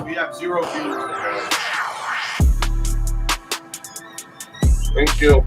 We have 0 views. Thank you.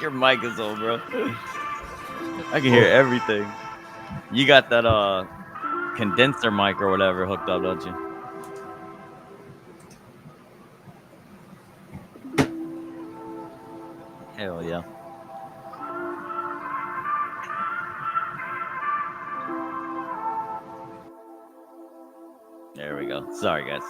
Your mic is on, bro. I can hear everything. You got that condenser mic or whatever hooked up, don't you? Hell yeah. There we go. Sorry, guys.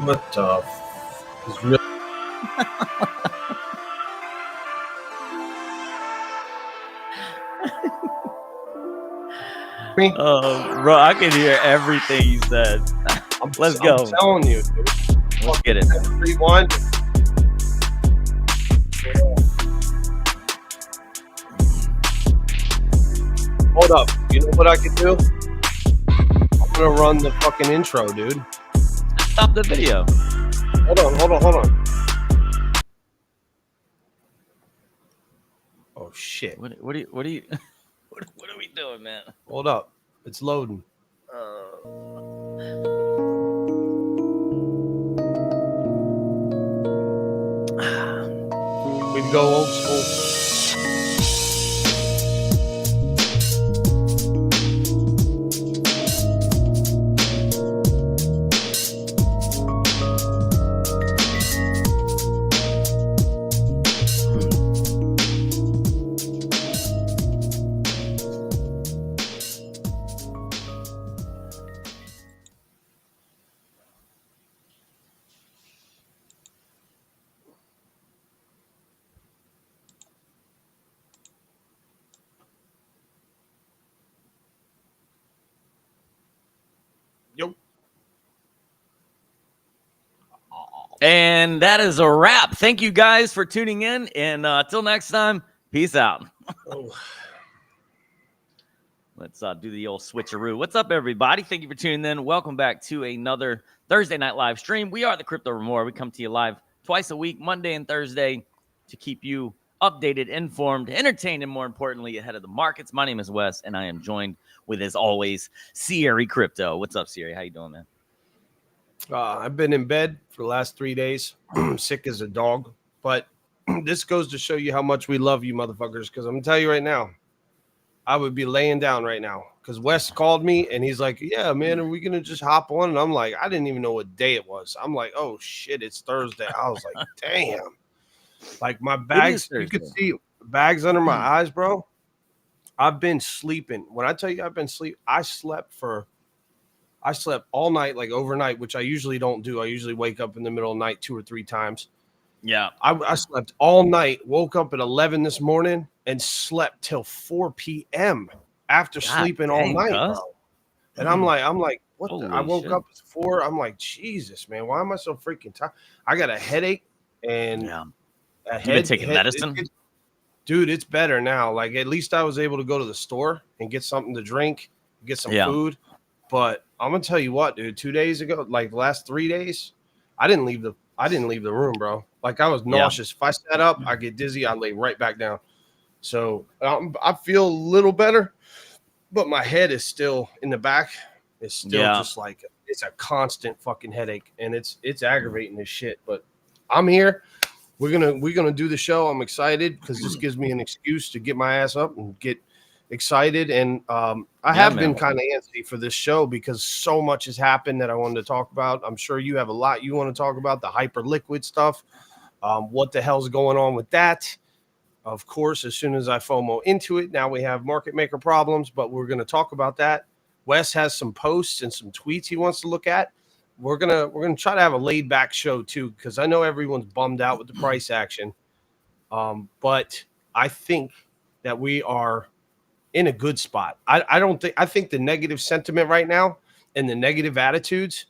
What the is real? Bro, I can hear everything you said. Let's go. I'm telling you, dude. Let's get it. Rewind. Hold up. You know what I could do? I'm gonna run the fucking intro, dude. Stop the video. Hold on. Oh shit. What are you what are we doing, man? Hold up. It's loading. We'd go old school. Yo. And that is a wrap. Thank you guys for tuning in. And until next time, peace out. Oh. Let's do the old switcheroo. What's up, everybody? Thank you for tuning in. Welcome back to another Thursday night live stream. We are the Crypto Remora. We come to you live twice a week, Monday and Thursday, to keep you updated, informed, entertained, and more importantly, ahead of the markets. My name is Wes, and I am joined with, as always, Sierra Crypto. What's up, Sierra? How you doing, man? I've been in bed for the last 3 days, sick as a dog. But this goes to show you how much we love you, motherfuckers. Because I'm gonna tell you right now, I would be laying down right now. Because Wes called me and he's like, "Yeah, man, are we gonna just hop on?" And I'm like, I didn't even know what day it was. I'm like, "Oh shit, it's Thursday." I was like, "Damn!" Like my bags, you could see bags under my eyes, bro. I've been sleeping. When I tell you I've been sleeping, I slept all night, like overnight, which I usually don't do. I usually wake up in the middle of the night 2 or 3 times. Yeah. I slept all night, woke up at 11 this morning, and slept till 4 p.m. after sleeping all night, bro. And I'm like, what? I woke up at 4. I'm like, Jesus, man, why am I so freaking tired? I got a headache and a head. You been taking medicine? Dude, it's better now. Like, at least I was able to go to the store and get something to drink, get some food. But I'm gonna tell you what, dude. 2 days ago, like the last 3 days, I didn't leave the room, bro. Like I was nauseous. If I sat up, I get dizzy. I lay right back down. So I feel a little better, but my head is still in the back. It's still just like it's a constant fucking headache, and it's aggravating as shit. But I'm here. We're gonna do the show. I'm excited because this gives me an excuse to get my ass up and get excited. And I have been kind of antsy for this show because so much has happened that I wanted to talk about. I'm sure you have a lot you want to talk about, the hyper liquid stuff. What the hell's going on with that? Of course, as soon as I FOMO into it, now we have market maker problems, but we're going to talk about that. Wes has some posts and some tweets he wants to look at. We're gonna try to have a laid back show too, because I know everyone's bummed out with the price action. But I think that we are in a good spot. I think the negative sentiment right now and the negative attitudes,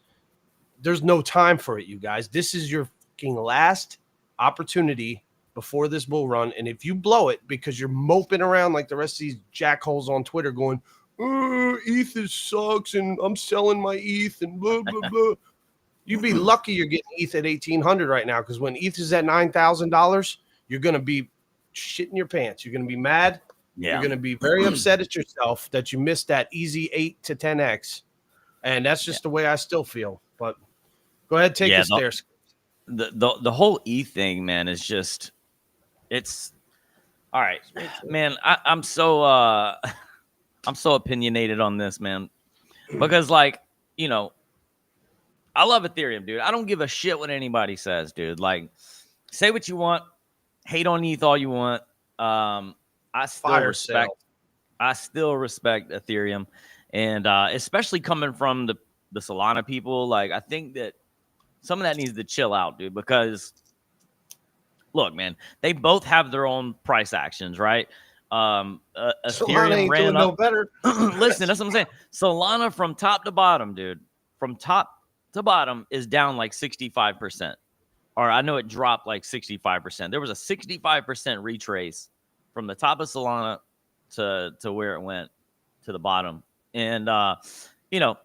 there's no time for it, you guys. This is your fucking last opportunity before this bull run. And if you blow it because you're moping around like the rest of these jackholes on Twitter going, ETH sucks and I'm selling my ETH and blah, blah, blah. You'd be lucky you're getting ETH at 1,800 right now, because when ETH is at $9,000, you're going to be shitting your pants. You're going to be mad. Yeah. You're going to be very upset at yourself that you missed that easy 8 to 10x. And that's just the way I still feel. But go ahead, take us there. The whole ETH thing, man, is just, it's all right, man. I'm so opinionated on this, man, because like, you know, I love Ethereum, dude. I don't give a shit what anybody says, dude. Like, say what you want, hate on ETH all you want. I still respect Ethereum, and especially coming from the Solana people. Like, I think that some of that needs to chill out, dude, because look, man, they both have their own price actions, right? Solana Ethereum ain't ran doing up. No better. Listen, that's what I'm saying. Solana from top to bottom, dude, from top to bottom is down like 65%. Or I know it dropped like 65%. There was a 65% retrace from the top of Solana to where it went to the bottom. And, you know,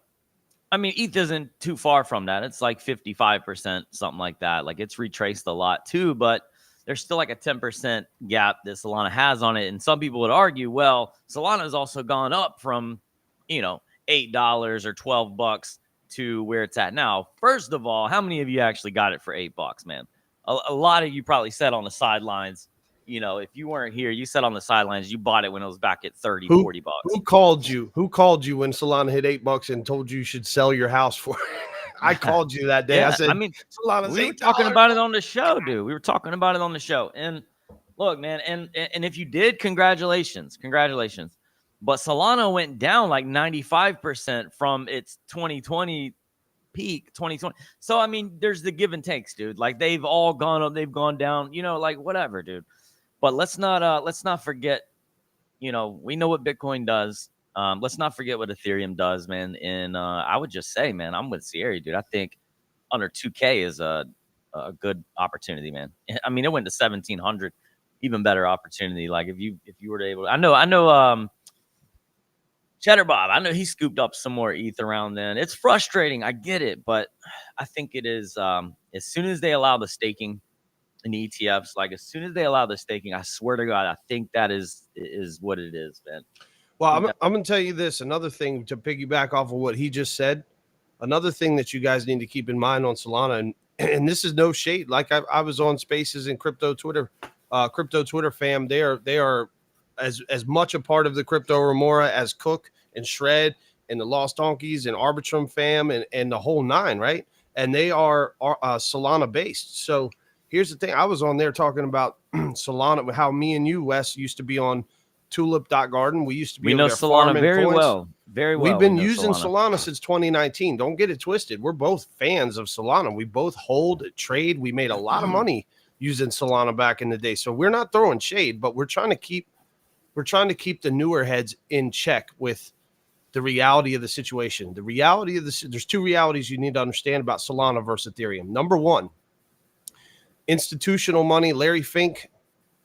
I mean, ETH isn't too far from that. It's like 55%, something like that. Like it's retraced a lot too, but there's still like a 10% gap that Solana has on it. And some people would argue, well, Solana has also gone up from, you know, $8 or $12 to where it's at now. First of all, how many of you actually got it for $8, man? A lot of you probably sat on the sidelines. You know, if you weren't here, you sat on the sidelines, you bought it when it was back at 30, $40. Who called you? Who called you when Solana hit $8 and told you should sell your house for it? I called you that day. Yeah, I said, I mean, Solana's we were $8. talking about it on the show, dude. We were talking about it on the show. And look, man, and if you did, congratulations. But Solana went down like 95% from its 2020 peak, 2020. So I mean, there's the give and takes, dude. Like they've all gone up, they've gone down, you know, like whatever, dude. But let's not forget, you know, we know what Bitcoin does. Let's not forget what Ethereum does, man. And I would just say, man, I'm with Sierra, dude. I think under 2K is a good opportunity, man. I mean, it went to 1,700, even better opportunity. Like if you were to able, I know, Cheddar Bob, I know he scooped up some more ETH around then. It's frustrating, I get it, but I think it is as soon as they allow the staking in the ETFs, like as soon as they allow the staking, I swear to God, I think that is what it is, man. Well, I'm going to tell you this. Another thing to piggyback off of what he just said. Another thing that you guys need to keep in mind on Solana, and this is no shade. Like I was on Spaces in crypto Twitter fam. They are as much a part of the Crypto Remora as Cook and Shred and the Lost Donkeys and Arbitrum fam and the whole nine, right? And they are Solana based. So here's the thing. I was on there talking about Solana, how me and you, Wes, used to be on tulip.garden. We used to be we know Solana very well. We've been using Solana since 2019. Don't get it twisted. We're both fans of Solana. We both hold, trade. We made a lot of money using Solana back in the day. So we're not throwing shade, but we're trying to keep the newer heads in check with the reality of the situation. The reality of there's two realities you need to understand about Solana versus Ethereum. Number one, institutional money. Larry Fink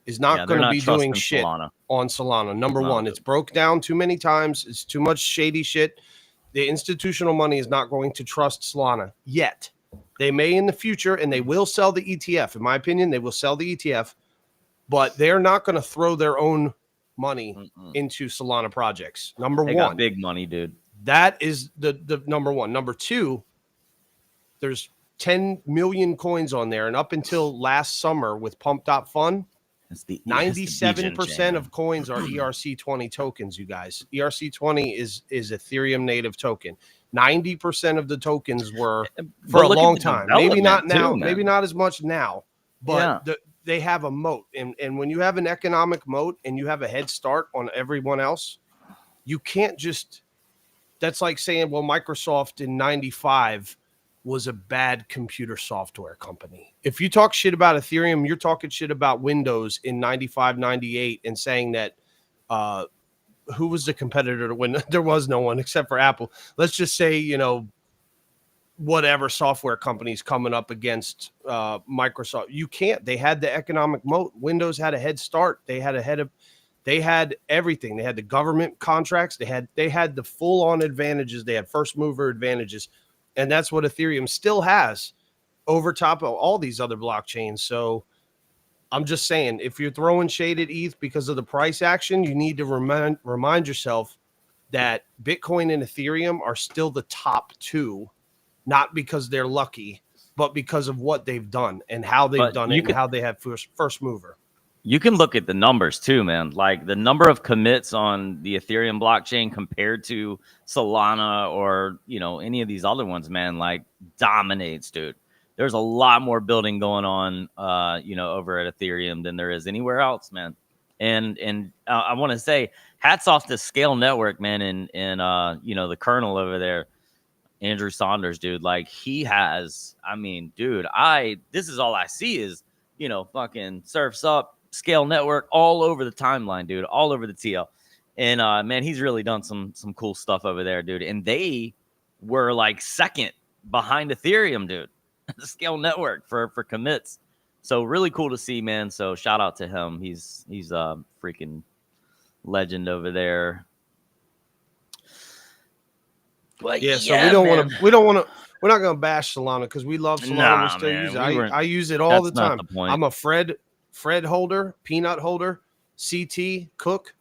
is not going to be doing shit on Solana. Number one, it's broke down too many times. It's too much shady shit. The institutional money is not going to trust Solana yet. They may in the future, and they will sell the ETF. In my opinion, they will sell the ETF, but they're not going to throw their own money into Solana projects. Number one, got big money, dude. That is the number one. Number two, there's 10 million coins on there, and up until last summer with Pump.Fun, 97% of coins are ERC20 tokens, you guys. ERC20 is Ethereum native token. 90% of the tokens were for a long time. Maybe not now, maybe not as much now, but they have a moat. And when you have an economic moat and you have a head start on everyone else, you can't just, that's like saying, well, Microsoft in 95 was a bad computer software company. If you talk shit about Ethereum, you're talking shit about Windows in 95, 98 and saying that who was the competitor to win? There was no one except for Apple. Let's just say, you know, whatever software companies coming up against Microsoft. You can't. They had the economic moat. Windows had a head start. They had everything. They had the government contracts. They had the full-on advantages. They had first mover advantages. And that's what Ethereum still has over top of all these other blockchains. So I'm just saying, if you're throwing shade at ETH because of the price action, you need to remind yourself that Bitcoin and Ethereum are still the top two, not because they're lucky, but because of what they've done and how they've done it and how they have first mover. You can look at the numbers too, man. Like the number of commits on the Ethereum blockchain compared to Solana or, you know, any of these other ones, man, like dominates, dude. There's a lot more building going on, you know, over at Ethereum than there is anywhere else, man. And I want to say hats off to Scale Network, man, and you know, the kernel over there. Andrew Saunders, dude. Like he has, I mean, dude, this is all I see is, fucking Surfs Up, Scale Network all over the timeline, dude, all over the TL. And man, he's really done some cool stuff over there, dude. And they were like second behind Ethereum, dude. The Scale Network for commits. So really cool to see, man. So shout out to him. He's a freaking legend over there. But yeah, so we don't want to. We're not going to bash Solana because we love Solana. We still use it. I use it all the time. I'm a Fred holder, Peanut holder, CT, Cook.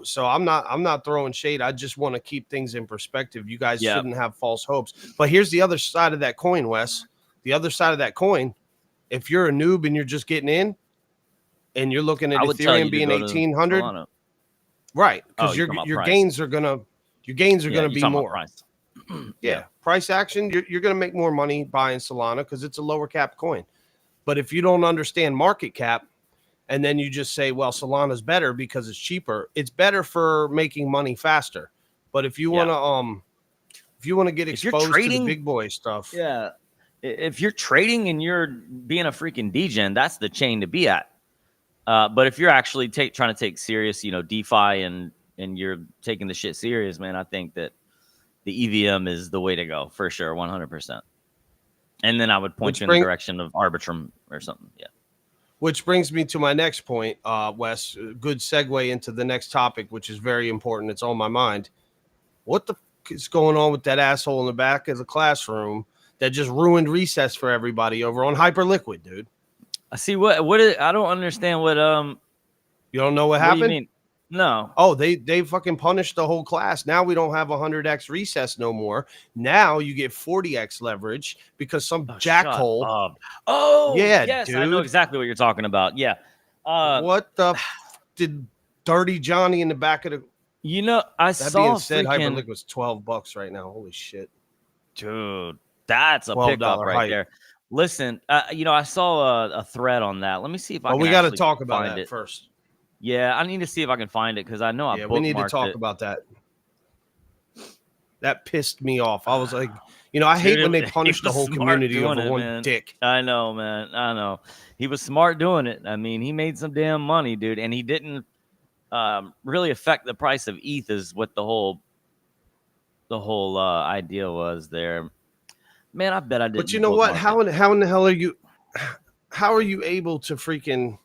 So I'm not throwing shade. I just want to keep things in perspective. You guys shouldn't have false hopes. But here's the other side of that coin, Wes. The other side of that coin, if you're a noob and you're just getting in and you're looking at Ethereum being 1,800, right? Because your gains are gonna be more. Price. Price action, you're gonna make more money buying Solana because it's a lower cap coin. But if you don't understand market cap, and then you just say, well, Solana's better because it's cheaper. It's better for making money faster. But if you want to get exposed to the big boy stuff. Yeah. If you're trading and you're being a freaking degen, that's the chain to be at. But if you're actually trying to take serious, DeFi and you're taking the shit serious, man, I think that the EVM is the way to go for sure. 100%. And then I would point you in the direction of Arbitrum or something. Yeah. Which brings me to my next point, Wes. Good segue into the next topic, which is very important. It's on my mind. What the f- is going on with that asshole in the back of the classroom that just ruined recess for everybody over on Hyperliquid, dude? I see what is, I don't understand what you don't know what happened? Do you mean? No. Oh, they fucking punished the whole class. Now we don't have 100x recess no more. Now you get 40x leverage because some jackhole. Oh, yeah, yes, dude. I know exactly what you're talking about. Yeah. What the did Dirty Johnny in the back of the? I saw. Being said, Hyperliquid was $12 right now. Holy shit, dude, that's a pickup right there. Listen, I saw a thread on that. Let me see if I. We got to talk about that first. Yeah, I need to see if I can find it because I know we need to talk about that. That pissed me off. I was like, I hate when they punish the whole community over one dick. I know, man. I know. He was smart doing it. I mean, he made some damn money, dude, and he didn't really affect the price of ETH is what the whole idea was there. Man, I bet I did. But you know what? How in the hell are you? How are you able to freaking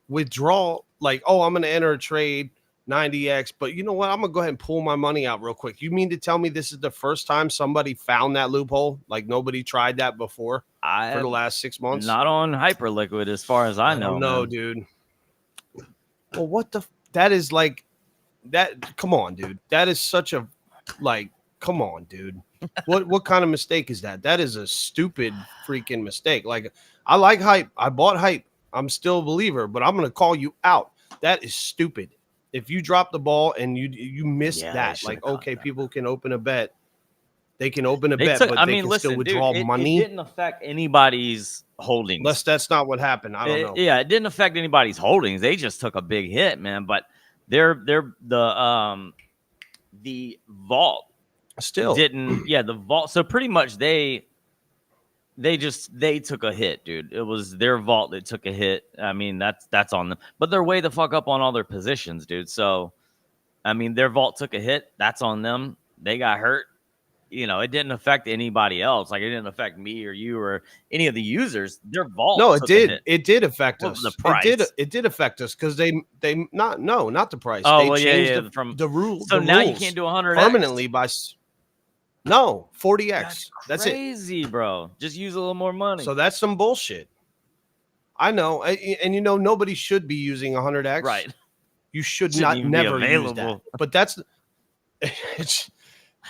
withdraw? Like, oh, I'm going to enter a trade 90x, but you know what? I'm going to go ahead and pull my money out real quick. You mean to tell me this is the first time somebody found that loophole? Like nobody tried that before for the last 6 months? Not on Hyperliquid, as far as I know. No, dude. Well, what the? That is like that. Come on, dude. That is such a come on, dude. What kind of mistake is that? That is a stupid freaking mistake. Like, I like hype. I bought hype. I'm still a believer, but I'm gonna call you out. That is stupid. If you drop the ball and you missed that, like, okay, people can open a bet. They can open a bet, but they can still withdraw money. It didn't affect anybody's holdings. Unless that's not what happened. I don't know. Yeah, it didn't affect anybody's holdings. They just took a big hit, man. But they're the vault still didn't. Yeah, the vault. So pretty much they took a hit, dude. It was their vault that took a hit. I mean, that's on them. But they're way the fuck up on all their positions, dude. So, I mean, their vault took a hit. That's on them. They got hurt. It didn't affect anybody else. Like, it didn't affect me or you or any of the users. Their vault. No, it did. It did affect us. The price. It did affect us because they not the price. Oh, they well, changed from the rule. So now you can't do 100 permanently by. No, 40x. That's it. Crazy, bro. Just use a little more money. So that's some bullshit. I know, and nobody should be using 100x. Right. You should never use that. But that's it's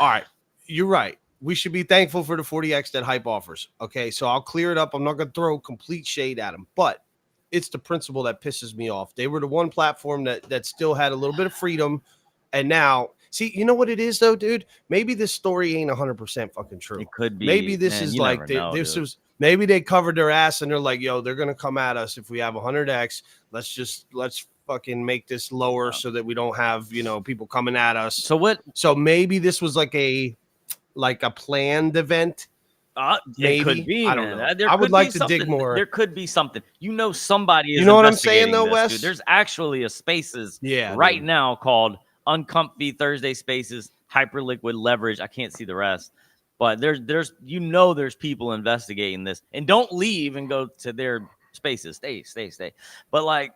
all right. You're right. We should be thankful for the 40x that hype offers. Okay, so I'll clear it up. I'm not going to throw complete shade at them, but it's the principle that pisses me off. They were the one platform that still had a little bit of freedom, and now. See, you know what it is, though, dude? Maybe this story ain't 100% fucking true. It could be. Maybe this is like maybe they covered their ass and they're like, yo, they're gonna come at us if we have 100x. Let's fucking make this lower so that we don't have people coming at us. So what? So maybe this was like like a planned event. It could be. I don't know. There I would like to something. dig more. There could be something. Somebody is. You know what I'm saying, though, this, Wes? dude. There's actually a Spaces right now called Uncomfy Thursday Spaces Hyperliquid Leverage. I can't see the rest, but there's there's people investigating this, and don't leave and go to their spaces. Stay. But like,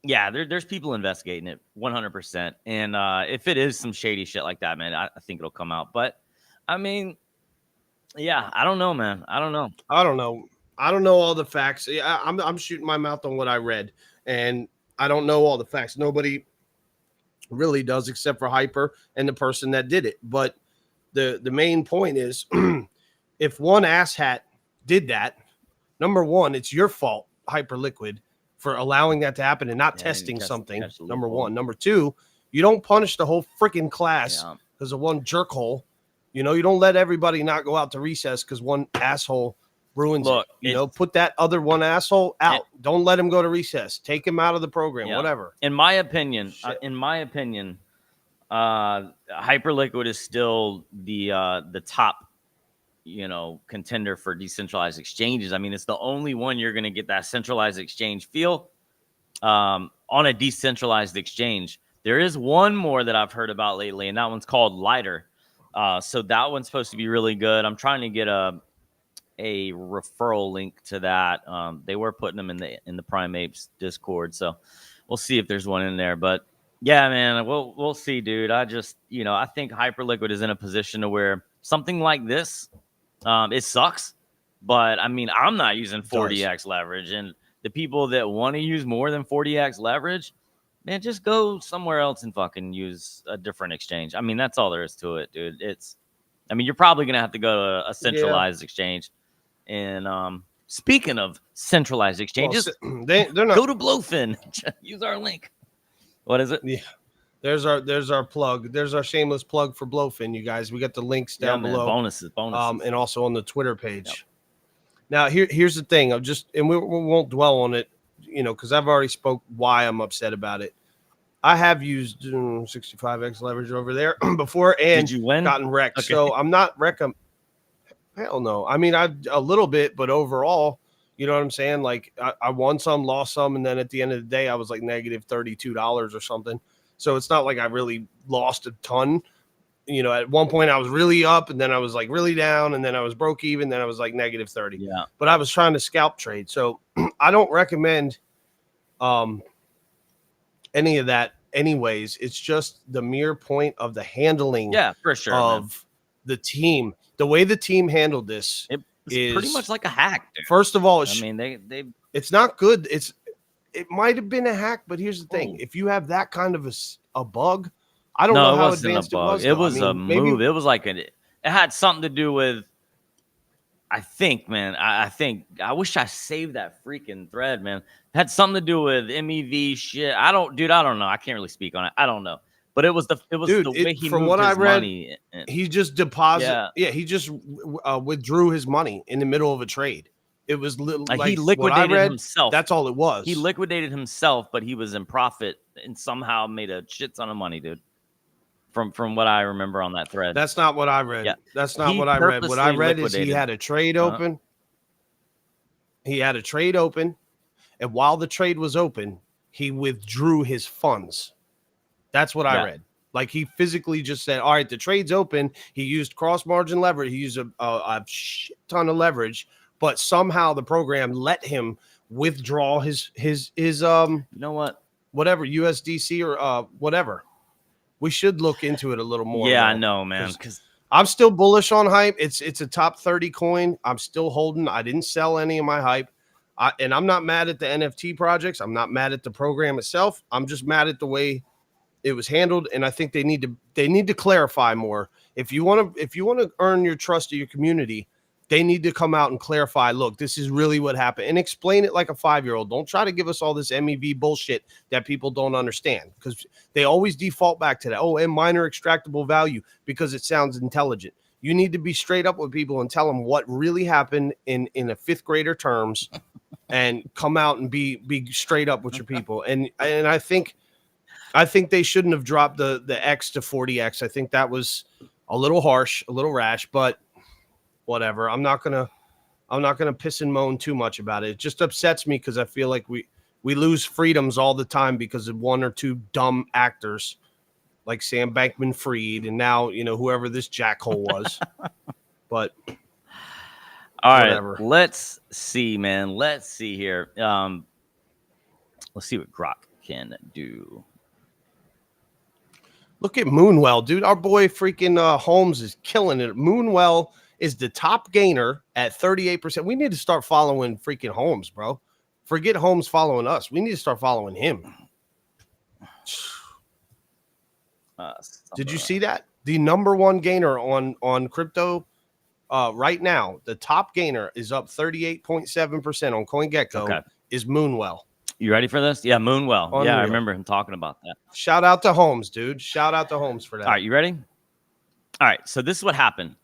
yeah, there's people investigating it 100%. And if it is some shady shit like that, man, I think it'll come out. But I mean, yeah, I don't know, man. I don't know all the facts. I'm shooting my mouth on what I read, and I don't know all the facts. Nobody really does, except for Hyper and the person that did it. But the main point is, if one asshat did that, number one, it's your fault, Hyperliquid, for allowing that to happen and not testing something. Number one. Number two, you don't punish the whole freaking class because of one jerkhole. You know, you don't let everybody not go out to recess because one asshole ruins it. You know, put that other one asshole out. Don't let him go to recess. Take him out of the program, whatever. In my opinion, Hyperliquid is still the top, contender for decentralized exchanges. I mean, it's the only one you're going to get that centralized exchange feel on a decentralized exchange. There is one more that I've heard about lately, and that one's called Lighter. So that one's supposed to be really good. I'm trying to get a referral link to that. They were putting them in the Prime Apes Discord, so we'll see if there's one in there. But yeah, man, we'll see, dude. I just I think Hyperliquid is in a position to where something like this, it sucks, but I mean, I'm not using 40x leverage, and the people that want to use more than 40x leverage, man, just go somewhere else and fucking use a different exchange. I mean, that's all there is to it, dude. You're probably going to have to go to a centralized exchange. And speaking of centralized exchanges, they're not. Go to Blowfin. Use our link. What is it? Yeah. There's our plug. There's our shameless plug for Blowfin, you guys. We got the links down below. Bonuses. And also on the Twitter page. Yep. Now, here's the thing. We won't dwell on it, because I've already spoke why I'm upset about it. I have used 65x leverage over there before and did you win? Gotten wrecked. Okay. So I'm not hell no. I mean, a little bit, but overall, you know what I'm saying? Like I won some, lost some, and then at the end of the day, I was like negative $32 or something. So it's not like I really lost a ton. At one point I was really up, and then I was like really down, and then I was broke even, then I was like negative 30. Yeah. But I was trying to scalp trade. So I don't recommend any of that anyways. It's just the mere point of the handling for sure, of the team. The way the team handled this is pretty much like a hack, dude. First of all, it's not good. It might have been a hack, but here's the thing. If you have that kind of a bug, I don't know how advanced it was. It was a move. It was like it had something to do with, I think, man. I wish I saved that freaking thread, man. It had something to do with MEV shit. I don't know. I can't really speak on it. I don't know. But it was the way he from moved what his I read, money. He just deposited. Yeah, he just withdrew his money in the middle of a trade. It was like he liquidated himself. That's all it was. He liquidated himself, but he was in profit and somehow made a shit ton of money, dude. From what I remember on that thread. That's not what I read. Yeah. That's not what I read. What I read is he had a trade open. He had a trade open, and while the trade was open, he withdrew his funds. That's what I read. Like he physically just said, all right, the trade's open. He used cross margin leverage. He used a shit ton of leverage, but somehow the program let him withdraw his whatever USDC or whatever. We should look into it a little more. Yeah, I know, man. Because I'm still bullish on hype. It's a top 30 coin. I'm still holding. I didn't sell any of my hype. And I'm not mad at the NFT projects. I'm not mad at the program itself. I'm just mad at the way it was handled, and I think they need to clarify more. If you want to earn your trust of your community, they need to come out and clarify, look, this is really what happened, and explain it like a 5-year-old. Don't try to give us all this MEV bullshit that people don't understand, because they always default back to that. Oh, and minor extractable value, because it sounds intelligent. You need to be straight up with people and tell them what really happened in a fifth grader terms, and come out and be straight up with your people. And I think they shouldn't have dropped the X to 40X. I think that was a little harsh, a little rash, but whatever. I'm not gonna piss and moan too much about it. It just upsets me because I feel like we lose freedoms all the time because of one or two dumb actors like Sam Bankman-Fried and now, whoever this jackhole was. But all whatever. right, let's see, man. Let's see here. Let's see what Grok can do. Look at Moonwell, dude. Our boy freaking Holmes is killing it. Moonwell is the top gainer at 38%. We need to start following freaking Holmes, bro. Forget Holmes following us. We need to start following him. Did you see that? The number one gainer on crypto right now, the top gainer is up 38.7% on CoinGecko is Moonwell. You ready for this? Yeah, Moonwell. Unreal. Yeah, I remember him talking about that. Shout out to Holmes, dude. Shout out to Holmes for that. All right, you ready? All right, so this is what happened.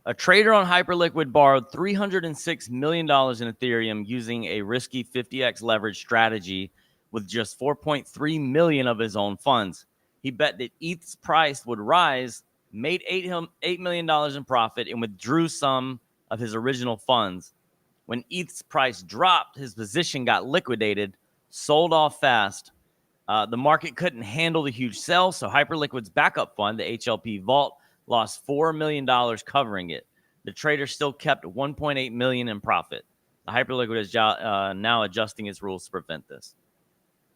A trader on Hyperliquid borrowed $306 million in Ethereum using a risky 50x leverage strategy with just 4.3 million of his own funds. He bet that ETH's price would rise, made $8 million in profit, and withdrew some of his original funds. When ETH's price dropped, his position got liquidated, sold off fast. The market couldn't handle the huge sell, so Hyperliquid's backup fund, the HLP Vault, lost $4 million covering it. The trader still kept 1.8 million in profit. The Hyperliquid is now adjusting its rules to prevent this.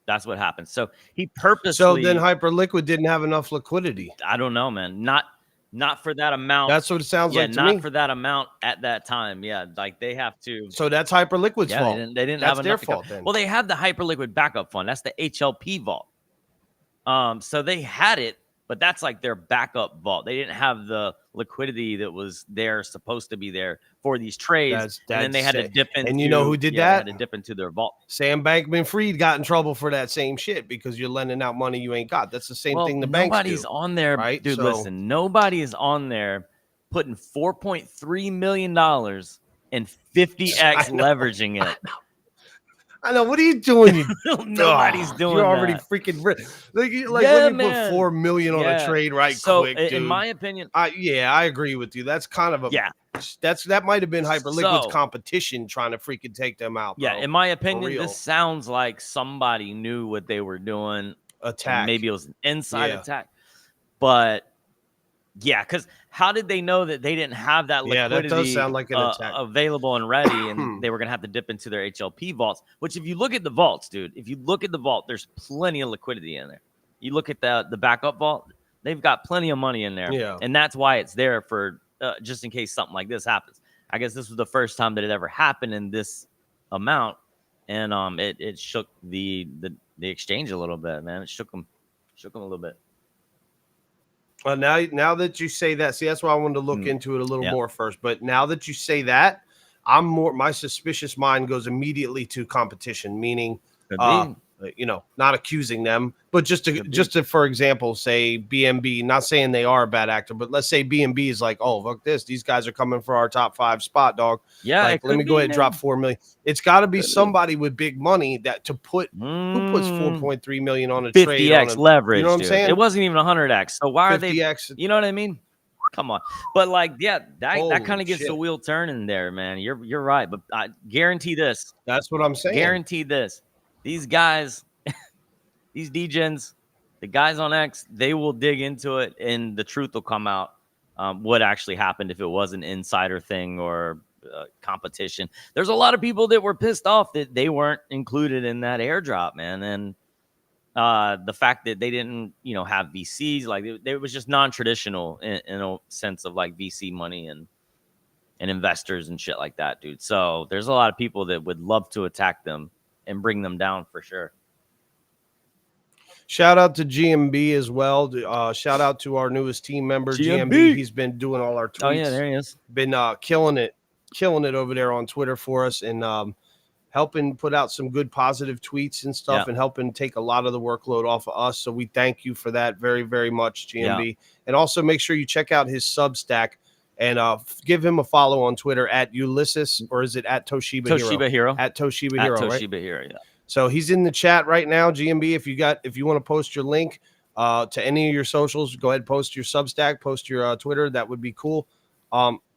That's what happened. So he purposely. So then Hyperliquid didn't have enough liquidity. I don't know, man. Not for that amount. That's what it sounds like to me. Not for that amount at that time. Yeah, like they have to. So that's Hyperliquid's fault. They didn't that's have their enough fault then. Well, they have the Hyperliquid backup fund. That's the HLP vault. So they had it, but that's like their backup vault. They didn't have the liquidity that was there, supposed to be there for these trades. And then they had to dip into. And you know who did that? They had to dip into their vault. Sam Bankman-Fried got in trouble for that same shit because you're lending out money you ain't got. That's the same thing the banks do. Nobody's on there, right? Dude, listen, nobody is on there putting $4.3 million and 50x leveraging it. I know. What are you doing? Nobody's doing You're already that. Freaking rich. Like let me put $4 million on a trade quick, dude. In my opinion, I agree with you. That's kind of a that might have been Hyperliquid's competition trying to freaking take them out. Bro. Yeah, in my opinion, this sounds like somebody knew what they were doing. Attack. Maybe it was an inside attack. But yeah, because how did they know that they didn't have that liquidity that does sound like an attack. Available and ready, and they were going to have to dip into their HLP vaults, which if you look at the vaults, dude, if you look at the vault, there's plenty of liquidity in there. You look at the backup vault, they've got plenty of money in there. Yeah. And that's why it's there for just in case something like this happens. I guess this was the first time that it ever happened in this amount, and it shook the exchange a little bit, man. It shook them a little bit. Now that you say that, see, that's why I wanted to look into it a little more first. But now that you say that, my suspicious mind goes immediately to competition, meaning, not accusing them, but just to, for example, say BNB, not saying they are a bad actor, but let's say BNB is like, oh, fuck this. These guys are coming for our top 5 spot, dog. Yeah. Like, let me go ahead and drop 4 million. It's got to be somebody with big money that to put, who puts 4.3 million on a 50x trade. 50x leverage. You know what I'm saying? It wasn't even 100x. So why are they, 50x. you know what I mean? Come on. But like, that kind of gets the wheel turning there, man. You're right. But I guarantee this. That's what I'm saying. Guarantee this. These guys, these degens, the guys on X, they will dig into it and the truth will come out. What actually happened if it was an insider thing or competition. There's a lot of people that were pissed off that they weren't included in that airdrop, man. And the fact that they didn't, have VCs, like it was just non-traditional in a sense of like VC money and investors and shit like that, dude. So there's a lot of people that would love to attack them and bring them down for sure. Shout out to GMB as well. Shout out to our newest team member, GMB. He's been doing all our tweets. Oh yeah, there he is. Been killing it over there on Twitter for us and helping put out some good positive tweets and stuff and helping take a lot of the workload off of us. So we thank you for that very, very much, GMB. Yeah. And also make sure you check out his Substack and give him a follow on Twitter at Ulysses, or is it at Toshiba Hero? At Toshiba Hero, right? Toshiba Hero, yeah. So he's in the chat right now, GMB. If you want to post your link, to any of your socials. Go ahead, post your Substack, post your Twitter. That would be cool.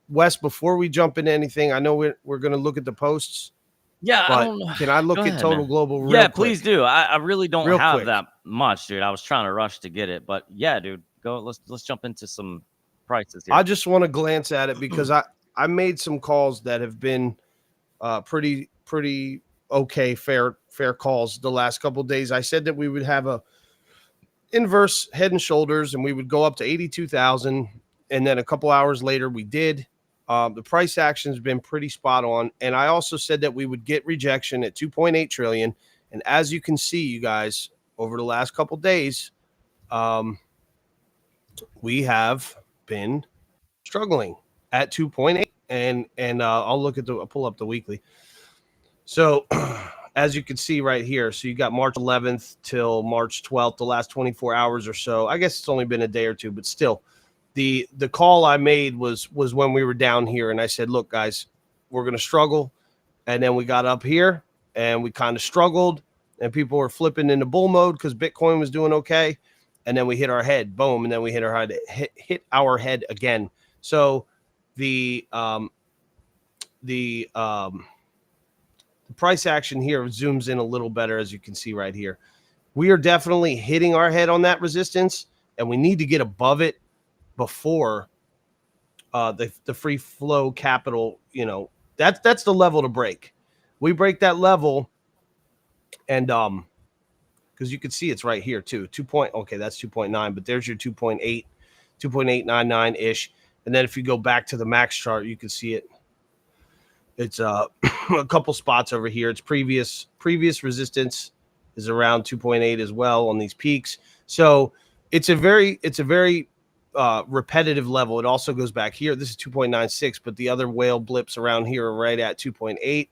Wes, before we jump into anything, I know we're going to look at the posts. Yeah, but I don't know. Can I look Go at ahead, Total man. Global real quick? Please do. I really don't Real have quick. that much, dude. I was trying to rush to get it, but yeah, dude, go. Let's jump into some prices here. I just want to glance at it because I made some calls that have been pretty okay, fair calls the last couple of days. I said that we would have a inverse head and shoulders and we would go up to 82,000, and then a couple hours later we did. The price action has been pretty spot on, and I also said that we would get rejection at 2.8 trillion. And as you can see, you guys, over the last couple of days, we have been struggling at 2.8, and I'll pull up the weekly. So as you can see right here, so you got March 11th till March 12th, the last 24 hours or so. I guess it's only been a day or two, but still, the call I made was when we were down here, and I said, look, guys, we're going to struggle. And then we got up here and we kind of struggled, and people were flipping into bull mode because Bitcoin was doing okay. And then we hit our head, boom, and then we hit our head, hit our head again. So the price action here zooms in a little better, as you can see right here. We are definitely hitting our head on that resistance, and we need to get above it before the free flow capital. You know, that's the level to break. We break that level, and because you can see it's right here too. Okay, that's 2.9, but there's your 2.8, 2.899 ish. And then if you go back to the max chart, you can see it. It's a couple spots over here. It's previous resistance is around 2.8 as well on these peaks. So it's a very repetitive level. It also goes back here. This is 2.96, but the other whale blips around here are right at 2.8,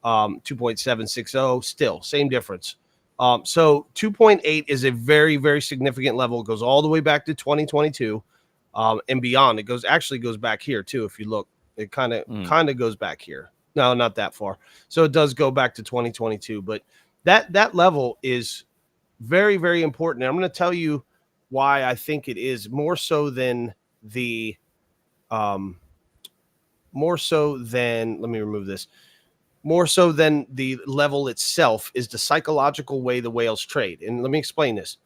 2.760. Still same difference. So 2.8 is a very, very significant level. It goes all the way back to 2022 and beyond. It goes back here too. If you look, it kind of goes back here. No, not that far. So it does go back to 2022, but that level is very, very important. And I'm going to tell you why I think it is more so than let me remove this. More so than the level itself is the psychological way the whales trade. And let me explain this.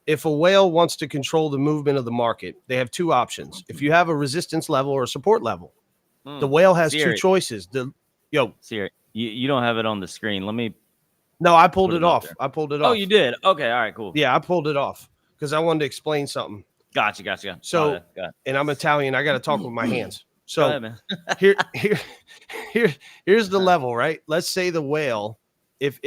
If a whale wants to control the movement of the market, they have two options. If you have a resistance level or a support level, the whale has two choices. Siri, you don't have it on the screen. Let me. No, I pulled it off. Oh, you did? Okay, all right, cool. Yeah, I pulled it off because I wanted to explain something. Gotcha. So, and I'm Italian. I got to talk with my hands. So go ahead, man. here's the level, right? Let's say the whale, if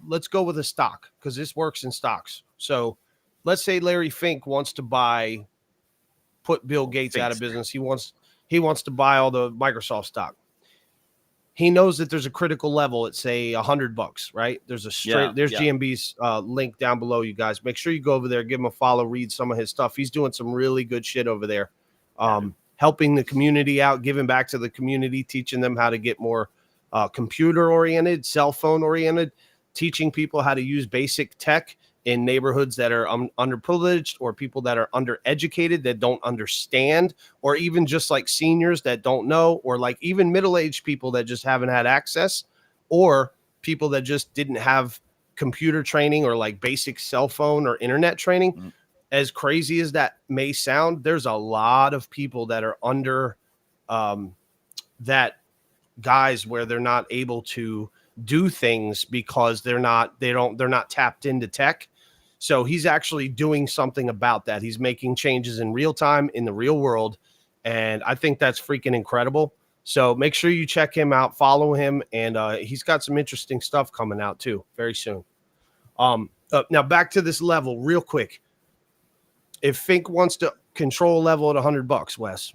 let's go with a stock because this works in stocks. So let's say Larry Fink wants to put Bill Gates out of business. He wants to buy all the Microsoft stock. He knows that there's a critical level at say $100, right? There's GMB's link down below, you guys. Make sure you go over there, give him a follow, read some of his stuff. He's doing some really good shit over there. Helping the community out, giving back to the community, teaching them how to get more computer-oriented, cell phone-oriented, teaching people how to use basic tech in neighborhoods that are underprivileged or people that are undereducated that don't understand, or even just like seniors that don't know, or like even middle-aged people that just haven't had access, or people that just didn't have computer training or like basic cell phone or internet training. Mm-hmm. As crazy as that may sound, there's a lot of people that are under that guise where they're not able to do things because they're not tapped into tech. So he's actually doing something about that. He's making changes in real time in the real world. And I think that's freaking incredible. So make sure you check him out, follow him. And he's got some interesting stuff coming out too, very soon. Now back to this level real quick. If Fink wants to control a level at $100, Wes,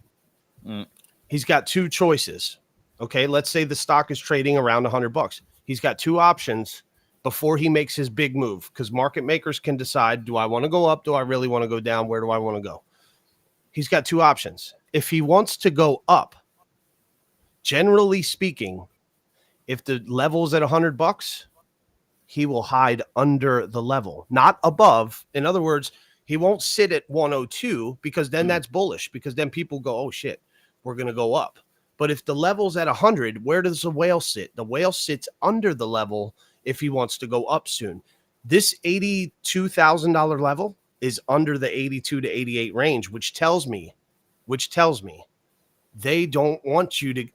he's got two choices. Okay, let's say the stock is trading around $100. He's got two options before he makes his big move, because market makers can decide, do I want to go up? Do I really want to go down? Where do I want to go? He's got two options. If he wants to go up, generally speaking, if the level's at $100, he will hide under the level, not above. In other words, he won't sit at 102 because then that's bullish, because then people go, oh shit, we're going to go up. But if the level's at 100, where does the whale sit? The whale sits under the level if he wants to go up soon. This $82,000 level is under the 82 to 88 range, which tells me they don't want you to,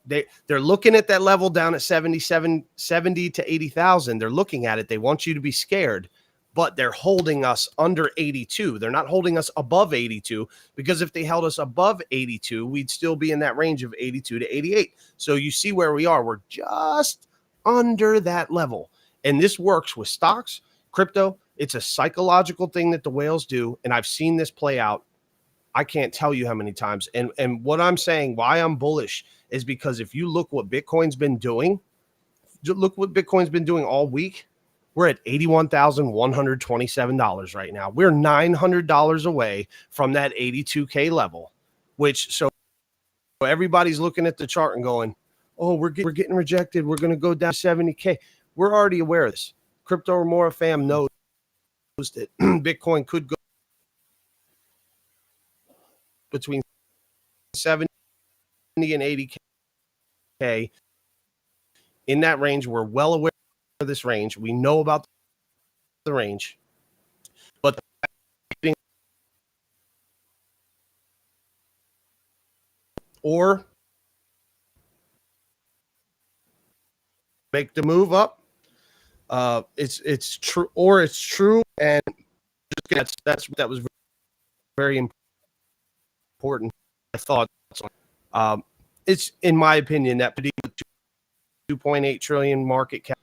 they're looking at that level down at 70 to 80,000. They're looking at it. They want you to be scared, but they're holding us under 82. They're not holding us above 82, because if they held us above 82, we'd still be in that range of 82 to 88. So you see where we are. We're just under that level. And this works with stocks, crypto. It's a psychological thing that the whales do. And I've seen this play out. I can't tell you how many times. And what I'm saying, why I'm bullish, is because if you look what Bitcoin's been doing, all week, we're at $81,127 right now. We're $900 away from that 82K level, which, so everybody's looking at the chart and going, oh, we're getting rejected. We're going to go down to 70K. We're already aware of this. Crypto Remora fam knows that Bitcoin could go between 70 and 80K. In that range, we're well aware of this range. We know about the range, but or make the move up. It's true, or it's true, and that was very important. I thought it's, in my opinion, that particular 2.8 trillion market cap.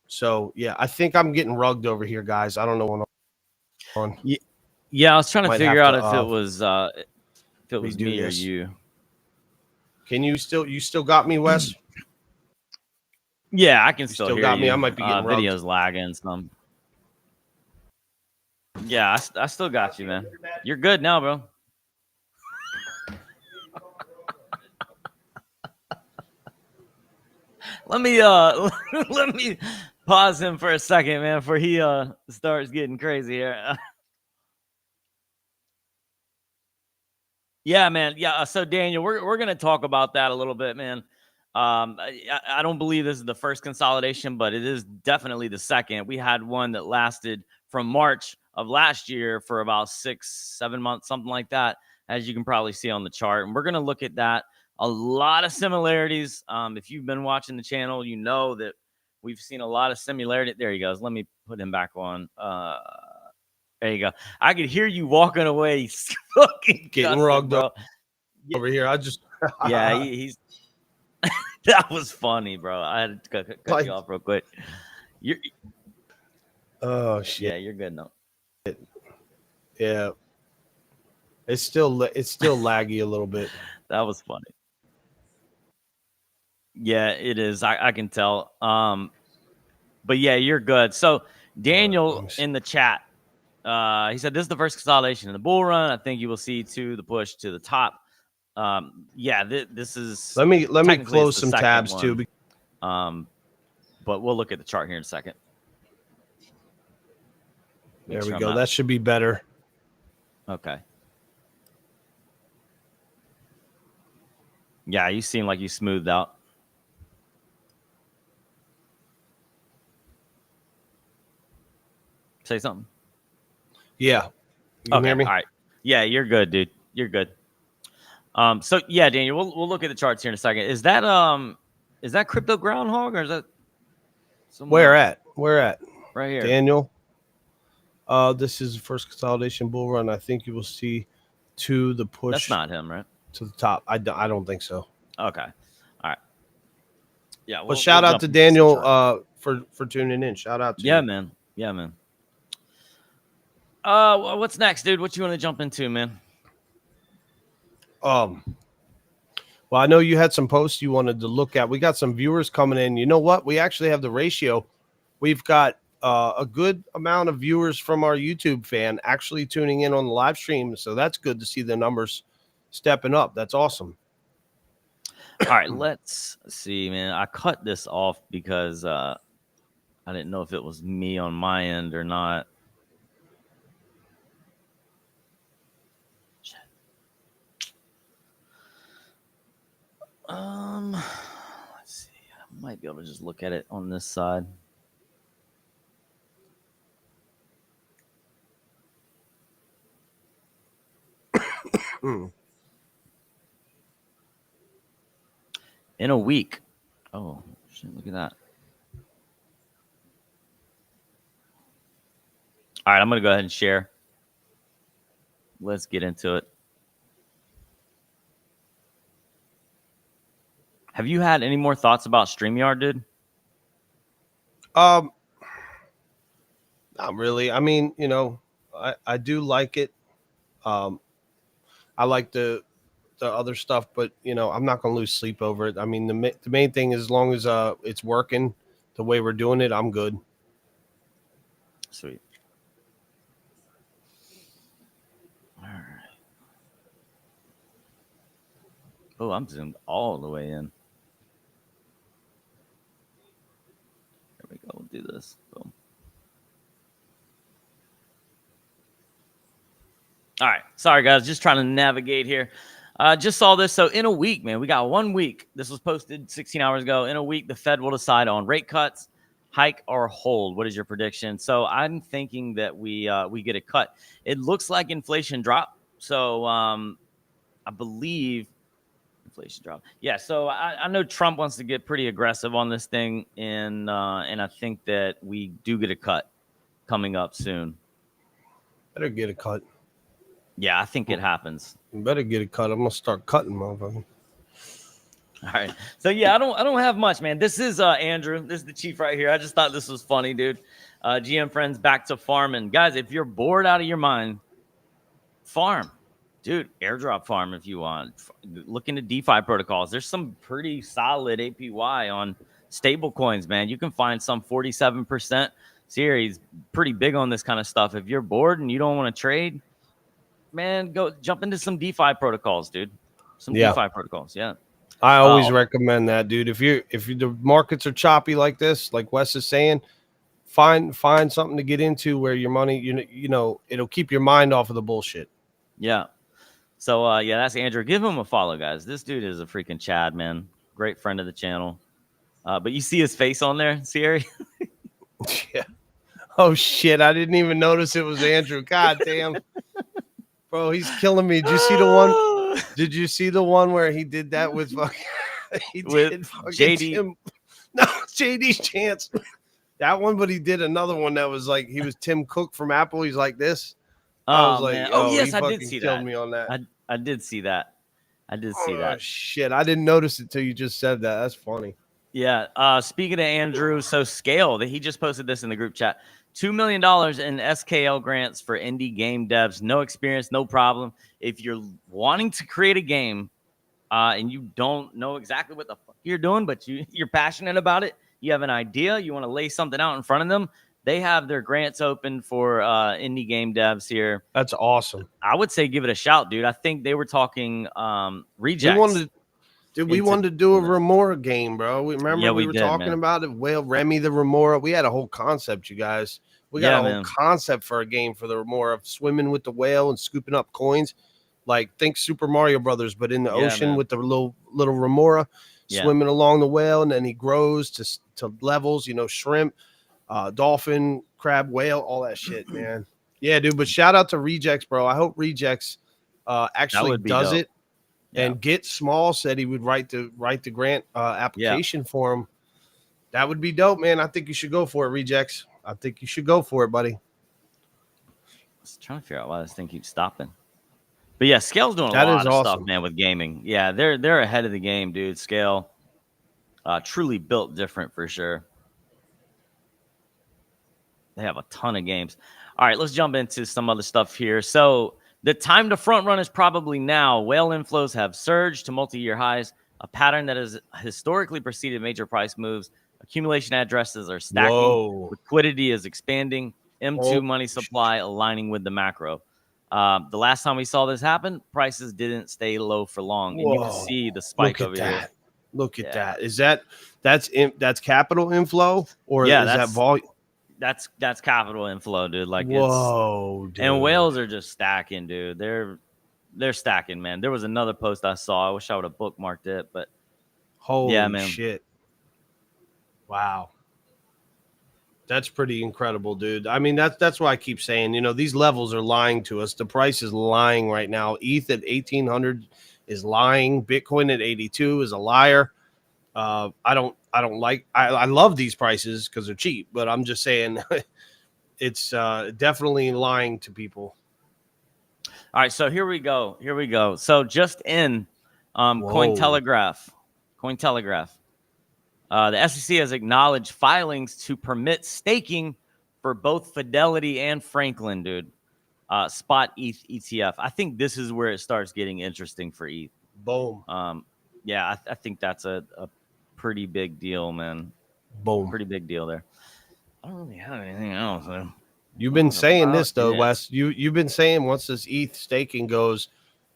So yeah, I think I'm getting rugged over here, guys. I don't know what's on. Yeah, I was trying to figure out if it was me or you. Can you still got me, Wes? Yeah, I can still hear got you. Me. I might be getting rugged. Video's lagging some. Yeah, I still got you, man. You're good now, bro. Let me pause him for a second, man, before he starts getting crazy here. Yeah, man. Yeah. So Daniel, we're gonna talk about that a little bit, man. I don't believe this is the first consolidation, but it is definitely the second. We had one that lasted from March of last year for about 6-7 months, something like that, as you can probably see on the chart. And we're gonna look at that. A lot of similarities. If you've been watching the channel, you know that we've seen a lot of similarity. There he goes. Let me put him back on. There you go. I could hear you walking away, fucking getting rugged up over here. I just yeah, he's that was funny, bro. I had to cut you off real quick. Oh shit. Yeah, you're good now. Yeah, it's still laggy a little bit. That was funny. Yeah, it is. I can tell. But yeah, you're good. So Daniel in the chat, he said this is the first consolidation in the bull run. I think you will see the push to the top. Yeah, this is. Let me close some tabs one. Too. But we'll look at the chart here in a second. There we go. That should be better. Okay. Yeah, you seem like you smoothed out. Say something. Yeah. You can hear me? All right. Yeah, you're good, dude. You're good. So yeah, Daniel, we'll look at the charts here in a second. Is that crypto groundhog, or is that where at? Right here. Daniel. This is the first consolidation bull run. I think you will see the push. That's not him, right? To the top. I don't think so. Okay. All right. Yeah. Well, shout out to Daniel for tuning in. Shout out to you. Man. Yeah, man. What's next, dude? What you want to jump into, man? Well, I know you had some posts you wanted to look at. We got some viewers coming in. You know what? We actually have the ratio. We've got a good amount of viewers from our YouTube fan actually tuning in on the live stream. So that's good to see the numbers stepping up. That's awesome. All right, let's see, man. I cut this off because I didn't know if it was me on my end or not. Let's see. I might be able to just look at it on this side. In a week. Oh, shit, look at that. All right, I'm going to go ahead and share. Let's get into it. Have you had any more thoughts about StreamYard, dude? Not really. I mean, you know, I do like it. I like the other stuff, but you know, I'm not gonna lose sleep over it. I mean, the main thing is, as long as it's working the way we're doing it, I'm good. Sweet. All right. Oh, I'm zoomed all the way in. There we go. We'll do this. Boom. All right. Sorry, guys. Just trying to navigate here. Just saw this. So in a week, man, we got 1 week. This was posted 16 hours ago. In a week, the Fed will decide on rate cuts, hike or hold. What is your prediction? So I'm thinking that we get a cut. It looks like inflation dropped. So I believe inflation dropped. Yeah. So I know Trump wants to get pretty aggressive on this thing, and I think that we do get a cut coming up soon. Better get a cut. Yeah, I think it happens. You better get a cut. I'm gonna start cutting, motherfucker. All right. So yeah, I don't have much, man. This is Andrew. This is the chief right here. I just thought this was funny, dude. GM friends back to farming. Guys, if you're bored out of your mind, farm. Dude, airdrop farm if you want. Look into DeFi protocols. There's some pretty solid APY on stable coins, man. You can find some 47% series. Pretty big on this kind of stuff. If you're bored and you don't want to trade, man, go jump into some DeFi protocols, dude. Some DeFi protocols, yeah. I always recommend that, dude. If the markets are choppy like this, like Wes is saying, find something to get into where your money, you know, it'll keep your mind off of the bullshit. Yeah. So yeah, that's Andrew. Give him a follow, guys. This dude is a freaking Chad, man. Great friend of the channel. But you see his face on there, Sierra? Yeah. Oh shit! I didn't even notice it was Andrew. God damn. Bro, he's killing me. Did you see the one? Did you see the one where he did that with fucking? With JD. No, JD Chance. That one, but he did another one that was like he was Tim Cook from Apple. He's like this. I was like, oh yes, I did see that. Killed me on that. I did see that. I did see that. Shit, I didn't notice it till you just said that. That's funny. Yeah. Speaking of Andrew, so Scale, he just posted this in the group chat. $2 million in SKL grants for indie game devs. No experience, no problem. If you're wanting to create a game and you don't know exactly what the fuck you're doing, but you're passionate about it, you have an idea, you want to lay something out in front of them, they have their grants open for indie game devs here. That's awesome. I would say give it a shout, dude. I think they were talking rejects. We wanted to do a Remora game, bro. We were talking about it. Whale Remy the Remora. We had a whole concept, you guys. We got a whole concept for a game for the Remora, swimming with the whale and scooping up coins. Like think Super Mario Brothers, but in the ocean with the little Remora swimming along the whale, and then he grows to levels, you know, shrimp, dolphin, crab, whale, all that shit, man. Yeah, dude. But shout out to Rejects, bro. I hope Rejects actually does it. And Get Small said he would write the grant application for him. That would be dope, man. I think you should go for it, Rejects. I think you should go for it, buddy. I was trying to figure out why this thing keeps stopping. But yeah, Scale's doing a lot of stuff, man, with gaming. Yeah, they're ahead of the game, dude. Scale, truly built different for sure. They have a ton of games. All right, let's jump into some other stuff here. So the time to front run is probably now. Whale inflows have surged to multi-year highs, a pattern that has historically preceded major price moves. Accumulation addresses are stacking. Whoa. Liquidity is expanding. M2 money supply aligning with the macro. The last time we saw this happen, prices didn't stay low for long. And you can see the spike over here. Look at that. That's capital inflow, or is that volume? That's capital inflow, dude. Like, whoa, dude. And whales are just stacking, dude. They're stacking, man. There was another post I saw. I wish I would have bookmarked it, but holy shit. Wow. That's pretty incredible, dude. I mean, that's why I keep saying, these levels are lying to us. The price is lying right now. ETH at 1,800 is lying. Bitcoin at 82 is a liar. I love these prices because they're cheap, but I'm just saying it's definitely lying to people. All right, so here we go. So just in Cointelegraph. The SEC has acknowledged filings to permit staking for both Fidelity and Franklin, dude. Spot ETH ETF. I think this is where it starts getting interesting for ETH. Boom. Yeah, I think that's a pretty big deal, man. Boom. Pretty big deal there. I don't really have anything else. You've been saying this though, Wes. You've been saying once this ETH staking goes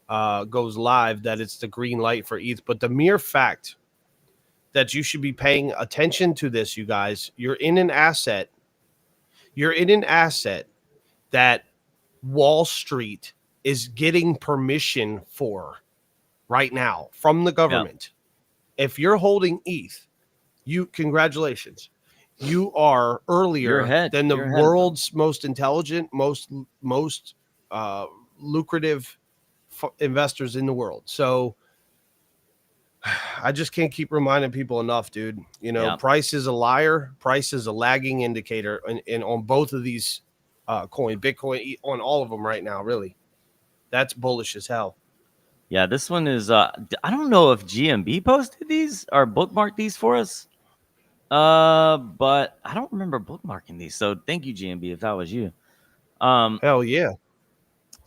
live that it's the green light for ETH. But the mere fact that you should be paying attention to this, you guys, you're in an asset that Wall Street is getting permission for right now from the government. Yeah. If you're holding ETH, congratulations. You are earlier than the world's most intelligent, most lucrative investors in the world. So I just can't keep reminding people enough, dude. Price is a liar. Price is a lagging indicator, and on both of these coin, Bitcoin, on all of them right now, really. That's bullish as hell. Yeah, this one is. I don't know if GMB posted these or bookmarked these for us. But I don't remember bookmarking these. So thank you, GMB, if that was you. Hell yeah.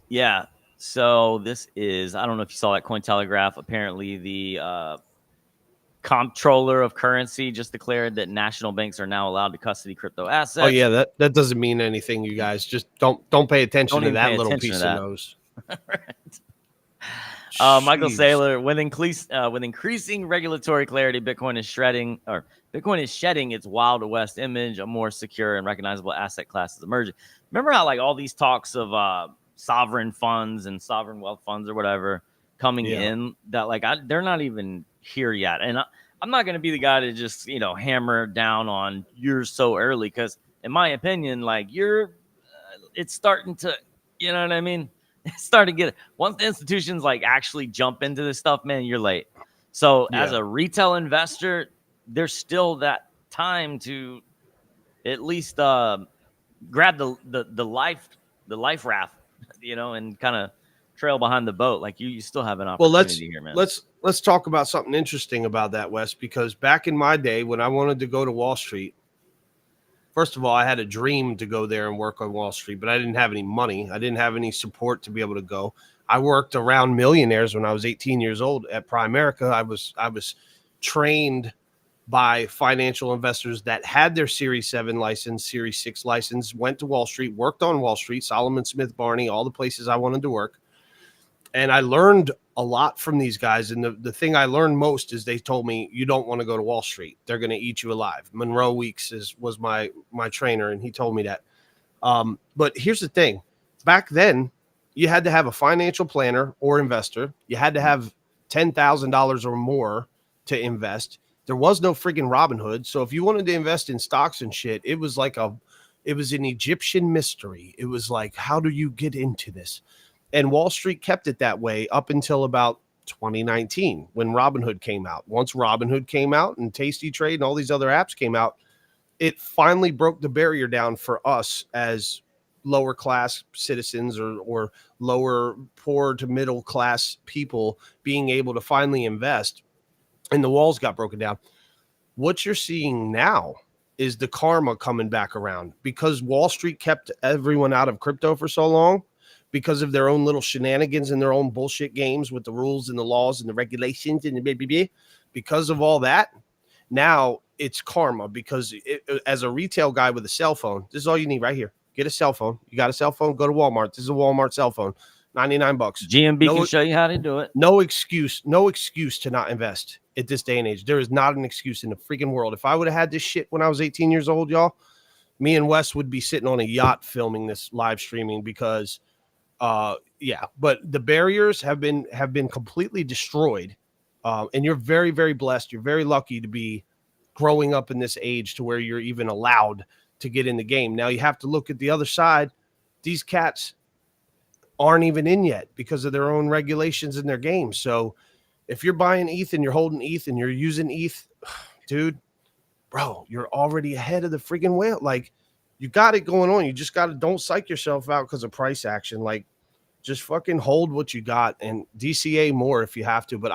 Yeah. So this is, I don't know if you saw that Cointelegraph. Apparently the comptroller of currency just declared that national banks are now allowed to custody crypto assets. Oh yeah, that doesn't mean anything, you guys. Just don't pay attention to that little piece of nose. Right. Michael Saylor, with increasing regulatory clarity, Bitcoin is shedding its Wild West image. A more secure and recognizable asset class is emerging. Remember how all these talks of sovereign funds and sovereign wealth funds or whatever coming in that they're not even here yet. And I'm not going to be the guy to just hammer down on you're so early, because in my opinion, it's starting to, you know what I mean? It's starting to get, once the institutions actually jump into this stuff, man, you're late. So as a retail investor, there's still that time to at least grab the life raft, and kind of trail behind the boat. You still have an opportunity here, man. Let's talk about something interesting about that, Wes, because back in my day when I wanted to go to Wall Street, first of all, I had a dream to go there and work on Wall Street, but I didn't have any money. I didn't have any support to be able to go. I worked around millionaires when I was 18 years old at Primerica. I was trained by financial investors that had their Series 7 license, Series 6 license, went to Wall Street, worked on Wall Street, Solomon Smith Barney, all the places I wanted to work. And I learned a lot from these guys. And the thing I learned most is they told me, you don't want to go to Wall Street. They're going to eat you alive. Monroe Weeks was my trainer, and he told me that. But here's the thing. Back then, you had to have a financial planner or investor. You had to have $10,000 or more to invest. There was no freaking Robinhood. So if you wanted to invest in stocks and shit, it was an Egyptian mystery. It was like, how do you get into this? And Wall Street kept it that way up until about 2019 when Robinhood came out. Once Robinhood came out and Tasty Trade and all these other apps came out, it finally broke the barrier down for us as lower class citizens or lower poor to middle class people being able to finally invest. And the walls got broken down. What you're seeing now is the karma coming back around because Wall Street kept everyone out of crypto for so long because of their own little shenanigans and their own bullshit games with the rules and the laws and the regulations and the blah. Because of all that, now it's karma because as a retail guy with a cell phone, this is all you need right here. Get a cell phone. You got a cell phone? Go to Walmart. This is a Walmart cell phone. $99. GMB can show you how to do it. No excuse to not invest. at this day and age. There is not an excuse in the freaking world. If I would have had this shit when I was 18 years old, y'all, me and Wes would be sitting on a yacht filming this live streaming because but the barriers have been completely destroyed. And you're very, very blessed. You're very lucky to be growing up in this age to where you're even allowed to get in the game. Now you have to look at the other side. These cats aren't even in yet because of their own regulations in their game. So if you're buying ETH and you're holding ETH and you're using ETH, dude, bro, you're already ahead of the freaking whale. Like, you got it going on. You just got to, don't psych yourself out because of price action. Like, just fucking hold what you got and DCA more if you have to. But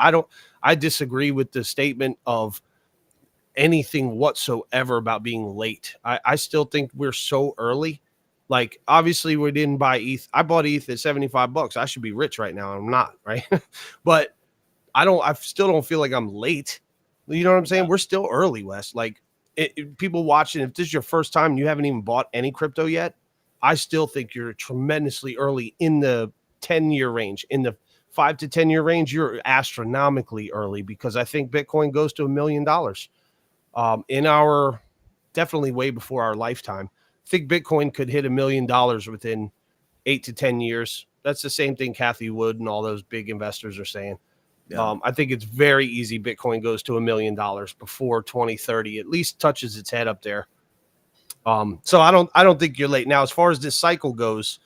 I disagree with the statement of anything whatsoever about being late. I still think we're so early. Like, obviously we didn't buy ETH. I bought ETH at $75. I should be rich right now. I'm not, right? But I still don't feel like I'm late. You know what I'm saying? Yeah. We're still early, Wes. Like, people watching, if this is your first time and you haven't even bought any crypto yet, I still think you're tremendously early in the 10-year range. In the 5 to 10 year range, you're astronomically early because I think Bitcoin goes to $1 million in our, definitely way before our lifetime. I think Bitcoin could hit $1 million within 8 to 10 years. That's the same thing Kathy Wood and all those big investors are saying. Yeah. I think it's very easy. Bitcoin goes to $1 million before 2030, at least touches its head up there. So I don't think you're late. Now, as far as this cycle goes,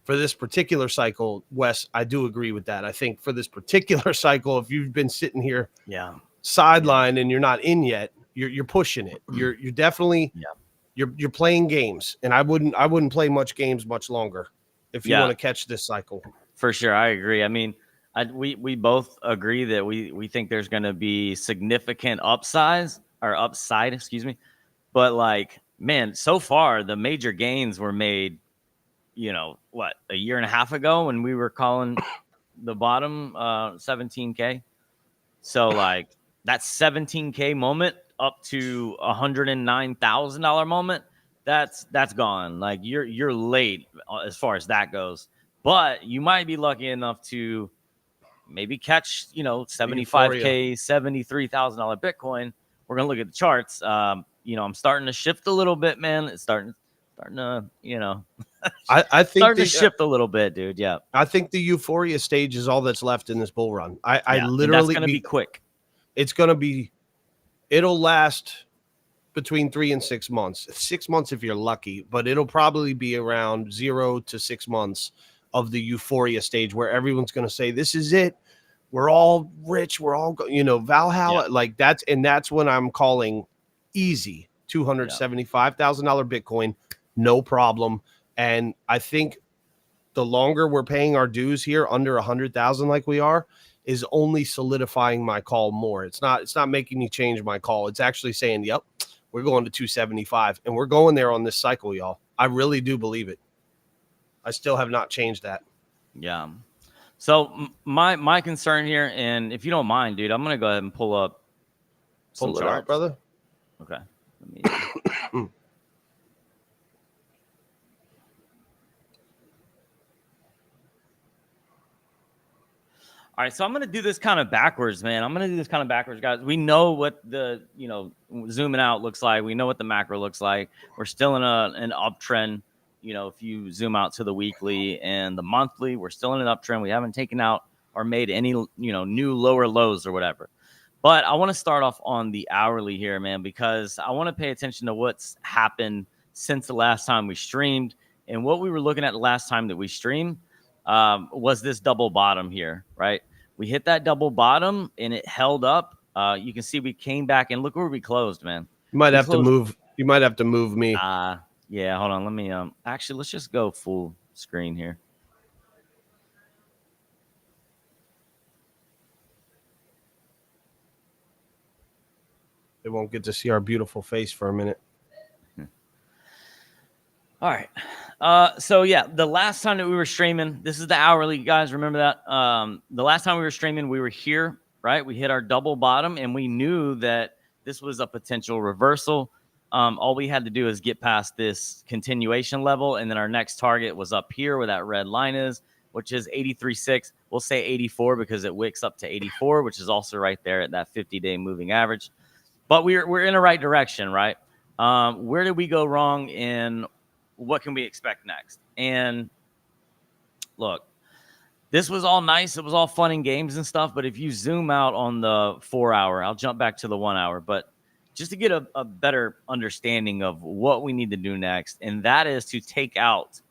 for this particular cycle, Wes, I do agree with that. I think for this particular cycle, if you've been sitting here sidelined and you're not in yet, you're pushing it. You're definitely you're playing games, and I wouldn't play much games much longer if you want to catch this cycle. For sure, I agree. I mean, we both agree that we think there's going to be significant upside, excuse me. But like, man, so far the major gains were made, a year and a half ago when we were calling the bottom 17K. So like that 17K moment up to $109,000 moment, that's gone. Like you're late as far as that goes. But you might be lucky enough to maybe catch, $75K, $73,000 Bitcoin. We're gonna look at the charts. I'm starting to shift a little bit, man. It's starting to, I think starting to shift a little bit, dude. Yeah. I think the euphoria stage is all that's left in this bull run. I literally, that's gonna be quick. It's gonna be, it'll last between 3 and 6 months. 6 months if you're lucky, but it'll probably be around 0 to 6 months of the euphoria stage where everyone's gonna say, "This is it. We're all rich. We're all Valhalla." Like that's when I'm calling easy $275,000 Bitcoin, no problem. And I think the longer we're paying our dues here under 100,000 like we are, is only solidifying my call more. It's not making me change my call. It's actually saying, yep, we're going to 275 and we're going there on this cycle, y'all. I really do believe it. I still have not changed that. Yeah. So my concern here, and if you don't mind, dude, I'm going to go ahead and pull up some charts. Out, brother. Okay. Let me All right, so I'm going to do this kind of backwards, man. I'm going to do this kind of backwards, guys. We know what the, zooming out looks like. We know what the macro looks like. We're still in an uptrend. If you zoom out to the weekly and the monthly, we're still in an uptrend. We haven't taken out or made any, new lower lows or whatever. But I want to start off on the hourly here, man, because I want to pay attention to what's happened since the last time we streamed. And what we were looking at the last time that we streamed was this double bottom here, right? We hit that double bottom and it held up. You can see we came back and look where we closed, man. You might have to move me. Yeah, hold on. Let me actually, let's just go full screen here. They won't get to see our beautiful face for a minute. All right. So yeah, the last time that we were streaming, this is the hourly, guys. Remember that? The last time we were streaming, we were here, right? We hit our double bottom and we knew that this was a potential reversal. All we had to do is get past this continuation level. And then our next target was up here where that red line is. which is 83.6. We'll say 84 because it wicks up to 84, which is also right there at that 50-day moving average. But we're in the right direction, right? Where did we go wrong, and what can we expect next? And look, this was all nice. It was all fun and games and stuff. But if you zoom out on the 4 hour, I'll jump back to the 1 hour. But just to get a better understanding of what we need to do next, and that is to take out,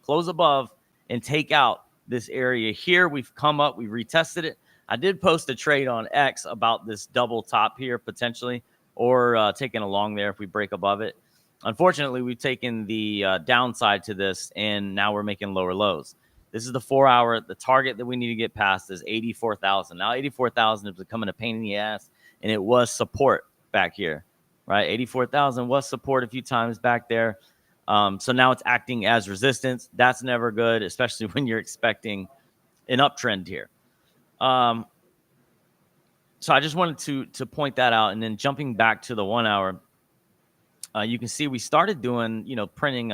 close above, and take out this area here. We've come up, we've retested it. I did post a trade on X about this double top here potentially, or taking along there if we break above it. Unfortunately, we've taken the downside to this, and now we're making lower lows. This is the 4 hour. The target that we need to get past is 84,000. Now, 84,000 is becoming a pain in the ass, and it was support back here, right? 84,000 was support a few times back there. So now it's acting as resistance. That's never good, especially when you're expecting an uptrend here. So I just wanted to point that out. And then jumping back to the 1 hour, you can see we started doing, printing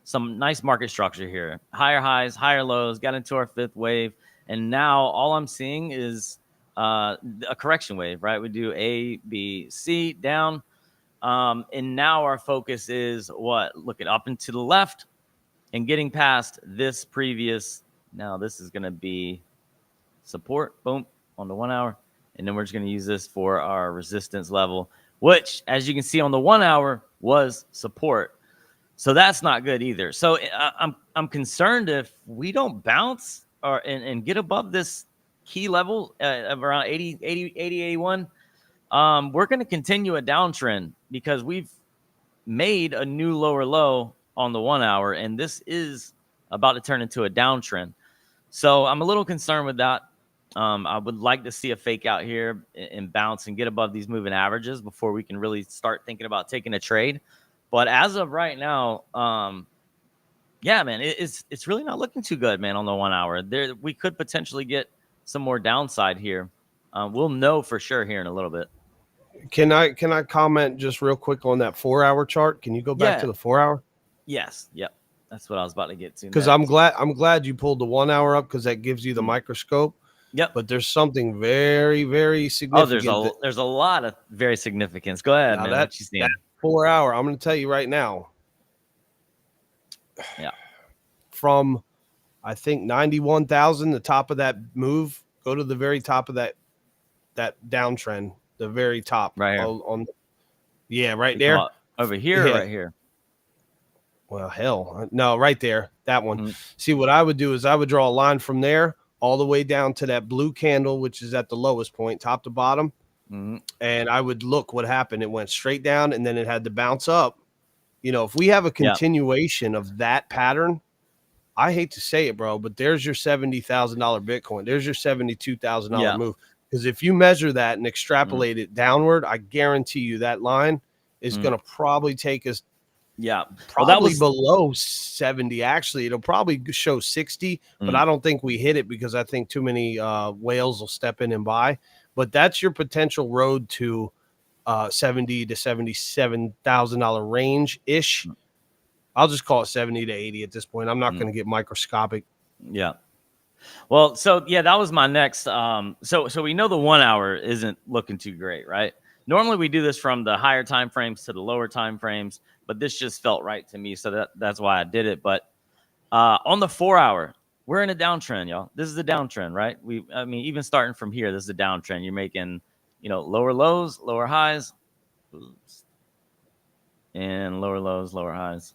some nice market structure here. Higher highs, higher lows, got into our fifth wave. And now all I'm seeing is a correction wave, right? We do A, B, C, down. And now our focus is what? Looking up and to the left and getting past this previous. Now this is going to be support, boom, on the 1 hour. And then we're just going to use this for our resistance level, which, as you can see on the 1 hour, was support. So that's not good either. So I'm concerned if we don't bounce and get above this key level of around 80, 81, we're going to continue a downtrend because we've made a new lower low on the 1 hour, and this is about to turn into a downtrend. So I'm a little concerned with that. I would like to see a fake out here and bounce and get above these moving averages before we can really start thinking about taking a trade. But as of right now, yeah, man, it's really not looking too good, man, on the 1 hour. We could potentially get some more downside here. We'll know for sure here in a little bit. Can I comment just real quick on that 4 hour chart? Can you go back to the 4 hour? Yes. Yep. That's what I was about to get to. Because I'm glad you pulled the 1 hour up because that gives you the microscope. Yep. But there's something very, very significant. Oh, there's a lot of very significance. Go ahead, man. What you seeing? That 4 hour, I'm going to tell you right now. Yeah. From, I think, 91,000, the top of that move, go to the very top of that downtrend, the very top. Right here. Right there. Over here or right here? Well, hell, no, right there. That one. Mm-hmm. See, what I would do is I would draw a line from there all the way down to that blue candle, which is at the lowest point, top to bottom. Mm-hmm. And I would look what happened. It went straight down and then it had to bounce up. If we have a continuation of that pattern, I hate to say it, bro, but there's your $70,000 Bitcoin. There's your $72,000 move. Because if you measure that and extrapolate it downward, I guarantee you that line is going to probably take us probably below 70. Actually, it'll probably show 60, but I don't think we hit it because I think too many whales will step in and buy. But that's your potential road to $70,000 to $77,000 range ish. I'll just call it 70 to 80 at this point. I'm not going to get microscopic. Yeah. Well, so that was my next. So we know the 1 hour isn't looking too great, right? Normally we do this from the higher time frames to the lower time frames, but this just felt right to me, so that's why I did it. But on the 4 hour, we're in a downtrend, y'all. This is a downtrend, right? Even starting from here, this is a downtrend. You're making, lower lows, lower highs, and lower lows, lower highs.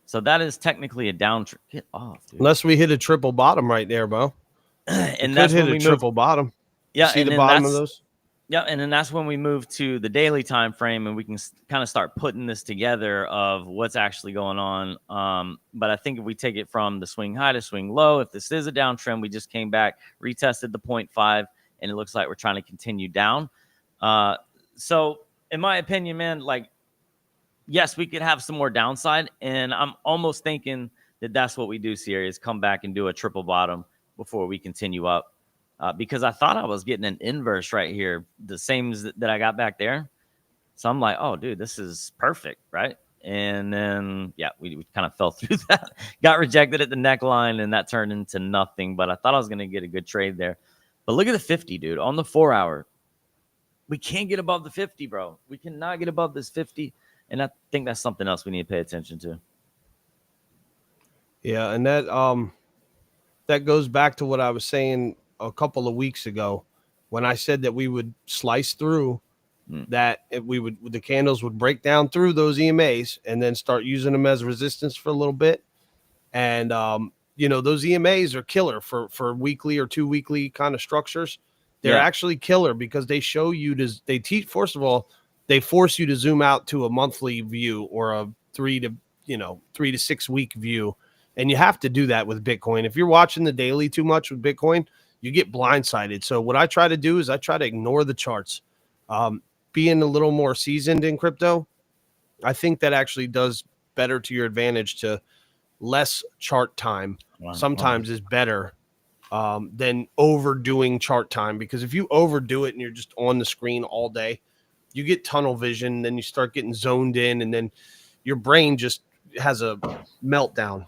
So that is technically a downtrend. Get off, dude. Unless we hit a triple bottom right there, bro. And that's hit a triple bottom. Yeah, see the bottom of those. Yeah, and then that's when we move to the daily time frame, and we can kind of start putting this together of what's actually going on. But I think if we take it from the swing high to swing low, if this is a downtrend, we just came back, retested the 0.5, and it looks like we're trying to continue down. So in my opinion, man, yes, we could have some more downside, and I'm almost thinking that that's what we do, Sierra, is come back and do a triple bottom before we continue up. Because I thought I was getting an inverse right here, the same that I got back there. So I'm like, oh, dude, this is perfect, right? And then, we kind of fell through that, got rejected at the neckline, and that turned into nothing. But I thought I was going to get a good trade there. But look at the 50, dude, on the 4 hour. We can't get above the 50, bro. We cannot get above this 50. And I think that's something else we need to pay attention to. Yeah, and that goes back to what I was saying a couple of weeks ago when I said that we would slice through that the candles would break down through those EMAs and then start using them as resistance for a little bit. And those EMAs are killer for weekly or 2 weekly kind of structures. They're actually killer because they show you first of all, they force you to zoom out to a monthly view or a 3 to 6 week view. And you have to do that with Bitcoin. If you're watching the daily too much with Bitcoin, you get blindsided. So what I try to do is I try to ignore the charts. Being a little more seasoned in crypto, I think that actually does better to your advantage to less chart time. Sometimes is better than overdoing chart time, because if you overdo it and you're just on the screen all day, you get tunnel vision, then you start getting zoned in, and then your brain just has a meltdown.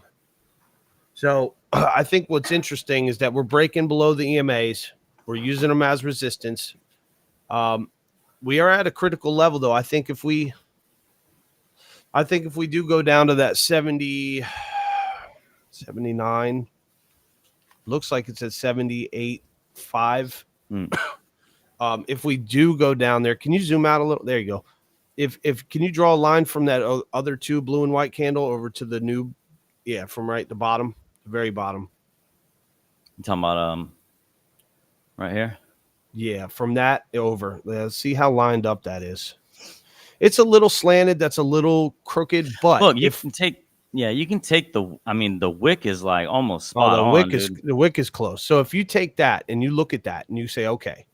So I think what's interesting is that we're breaking below the EMAs. We're using them as resistance. We are at a critical level, though. I think if we do go down to that 70, 79, looks like it's at 78.5. If we do go down there, can you zoom out a little? There you go. If can you draw a line from that other two blue and white candle over to the new, from right the bottom, the very bottom. You talking about right here? Yeah, from that over. Let's see how lined up that is. It's a little slanted. That's a little crooked, but look, you can take the wick is like almost spot on. The wick is close. So if you take that and you look at that and you say, okay,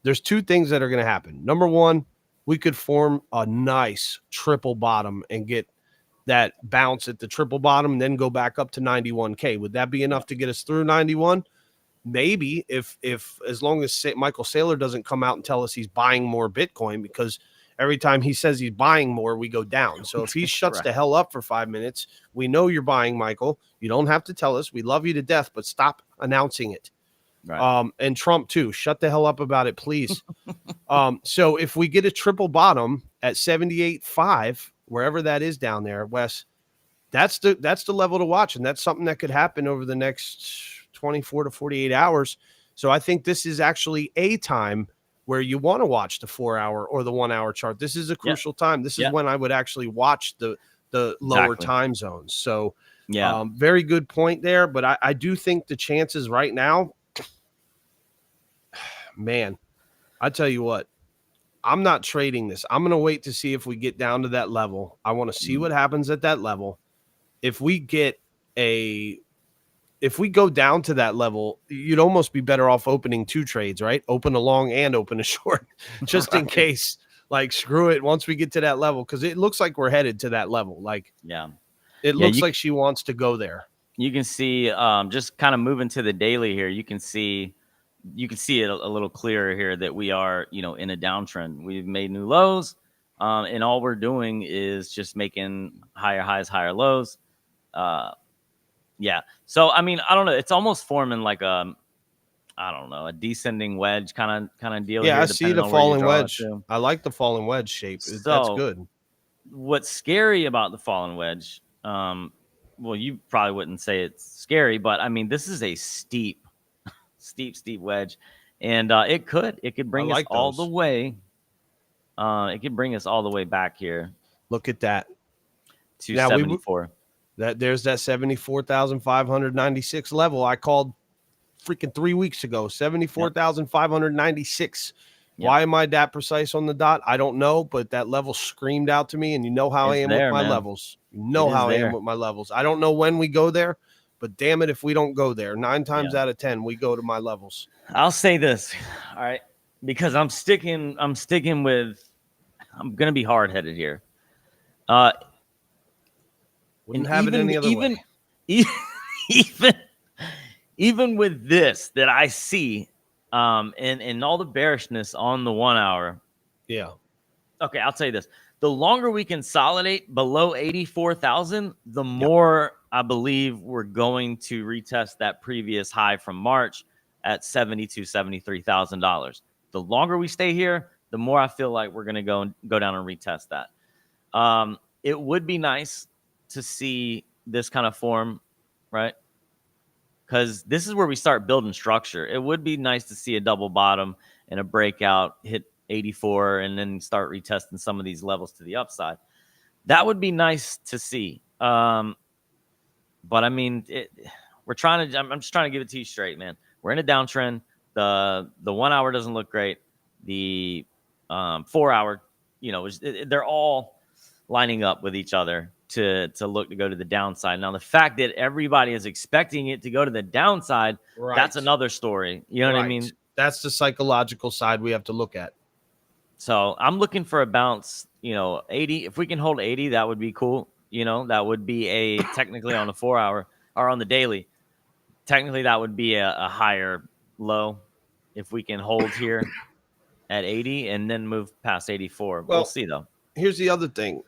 there's two things that are going to happen. Number one, we could form a nice triple bottom and get that bounce at the triple bottom and then go back up to 91K. Would that be enough to get us through 91? Maybe if as long as Michael Saylor doesn't come out and tell us he's buying more Bitcoin, because every time he says he's buying more, we go down. So if he shuts the hell up for 5 minutes, we know you're buying, Michael. You don't have to tell us. We love you to death, but stop announcing it. Right. And Trump too. Shut the hell up about it, please. So if we get a triple bottom at 78.5, wherever that is down there, Wes, that's the level to watch, and that's something that could happen over the next 24 to 48 hours. So I think this is actually a time where you want to watch the 4 hour or the 1 hour chart. This is a crucial time. This is when I would actually watch the lower time zones. So very good point there. But I do think the chances right now, man, I tell you what, I'm not trading this. I'm going to wait to see if we get down to that level. I want to see what happens at that level. If we go down to that level, you'd almost be better off opening two trades, right? Open a long and open a short, just in case. Like, screw it once we get to that level, because it looks like we're headed to that level. Like, it looks like she wants to go there. You can see, just kind of moving to the daily here, you can see it a little clearer here that we are, in a downtrend. We've made new lows, and all we're doing is just making higher highs, higher lows. So I mean, I don't know. It's almost forming like a descending wedge kind of deal. Yeah, here, I see the falling wedge. I like the falling wedge shape. So, that's good. What's scary about the falling wedge? Well, you probably wouldn't say it's scary, but I mean, this is a steep wedge, and it could bring us all the way. It could bring us all the way back here. Look at that. To 74. There's that 74,596 level I called freaking 3 weeks ago. 74,596. Yep. Why am I that precise on the dot? I don't know, but that level screamed out to me, and you know how I am with my levels. You know how I am with my levels. I don't know when we go there, but damn it, if we don't go there, 9 times out of 10, we go to my levels. I'll say this, all right, because I'm gonna be hard headed here. Wouldn't have it any other way. Even with this that I see, and all the bearishness on the 1 hour. Yeah. Okay, I'll tell you this. the longer we consolidate below 84,000, the more I believe we're going to retest that previous high from March at $73,000. The longer we stay here, the more I feel like we're going to go down and retest that. It would be nice to see this kind of form, right? Because this is where we start building structure. It would be nice to see a double bottom and a breakout, hit 84, and then start retesting some of these levels to the upside. That would be nice to see. But I mean, I'm just trying to give it to you straight, man. We're in a downtrend. The 1 hour doesn't look great. The 4 hour, they're all lining up with each other to look to go to the downside. Now, the fact that everybody is expecting it to go to the downside, that's another story. You know what I mean? That's the psychological side we have to look at. So I'm looking for a bounce, 80. If we can hold 80, that would be cool. That would be technically on the 4 hour or on the daily. Technically, that would be a higher low if we can hold here at 80 and then move past 84. We'll see, though. Here's the other thing.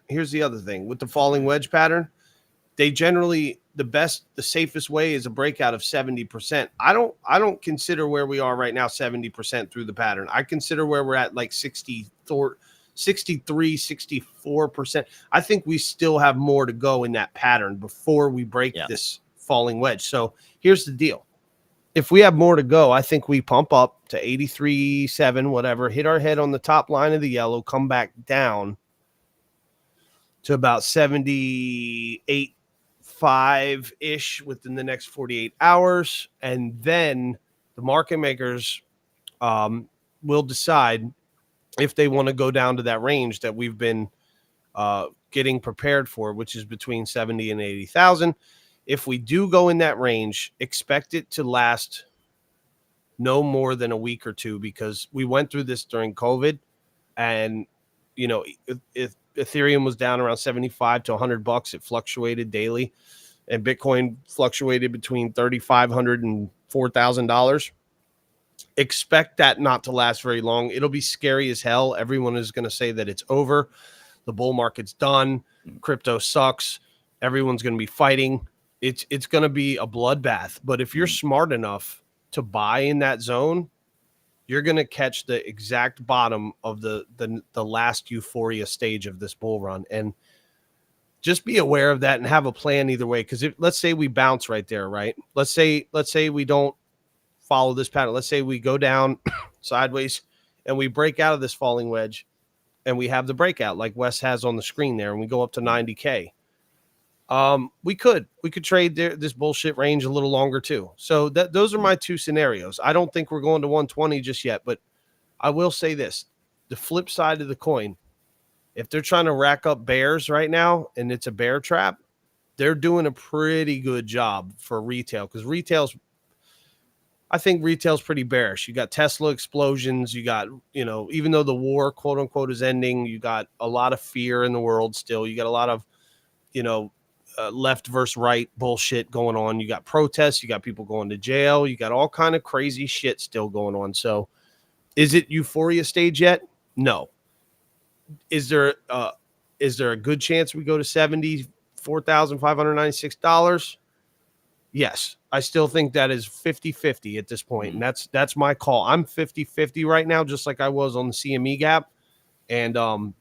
With the falling wedge pattern, they generally, the safest way is a breakout of 70%. I don't consider where we are right now 70% through the pattern. I consider where we're at like 63, 64%. I think we still have more to go in that pattern before we break this falling wedge. So here's the deal. If we have more to go, I think we pump up to 83.7, whatever, hit our head on the top line of the yellow, come back down to about 78.5-ish within the next 48 hours. And then the market makers will decide if they want to go down to that range that we've been getting prepared for, which is between 70 and 80,000. If we do go in that range, expect it to last no more than a week or two, because we went through this during COVID, and if Ethereum was down around 75 to $100, it fluctuated daily, and Bitcoin fluctuated between $3,500 and $4,000. Expect that not to last very long. It'll be scary as hell. Everyone is going to say that it's over. The bull market's done. Crypto sucks. Everyone's going to be fighting. It's going to be a bloodbath. But if you're smart enough to buy in that zone, you're going to catch the exact bottom of the last euphoria stage of this bull run. And just be aware of that and have a plan either way. Because let's say we bounce right there, right? Let's say we don't follow this pattern. Let's say we go down sideways and we break out of this falling wedge, and we have the breakout like Wes has on the screen there, and we go up to 90K. We could trade this bullshit range a little longer too. So those are my two scenarios. I don't think we're going to 120 just yet, but I will say this: the flip side of the coin, if they're trying to rack up bears right now and it's a bear trap, they're doing a pretty good job for retail, because I think retail's pretty bearish. You got Tesla explosions. You got, even though the war, quote unquote, is ending, you got a lot of fear in the world still. You got a lot of, left versus right bullshit going on. You got protests. You got people going to jail. You got all kind of crazy shit still going on. So is it euphoria stage yet? No. Is there a good chance we go to $74,596? Yes. I still think that is 50-50 at this point. And that's my call. I'm 50-50 right now, just like I was on the CME gap. And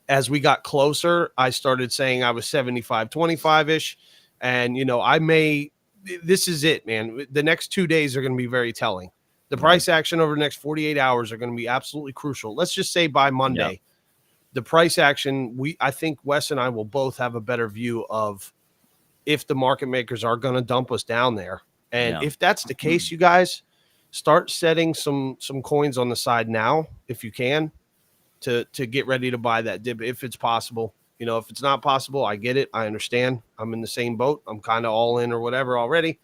as we got closer, I started saying I was 75-25-ish. And, this is it, man. The next 2 days are going to be very telling. The price action over the next 48 hours are going to be absolutely crucial. Let's just say by Monday, the price action, I think Wes and I will both have a better view of if the market makers are going to dump us down there. And if that's the case, you guys start setting some coins on the side now, if you can, to get ready to buy that dip, if it's possible. If it's not possible, I get it. I understand. I'm in the same boat. I'm kind of all in or whatever already.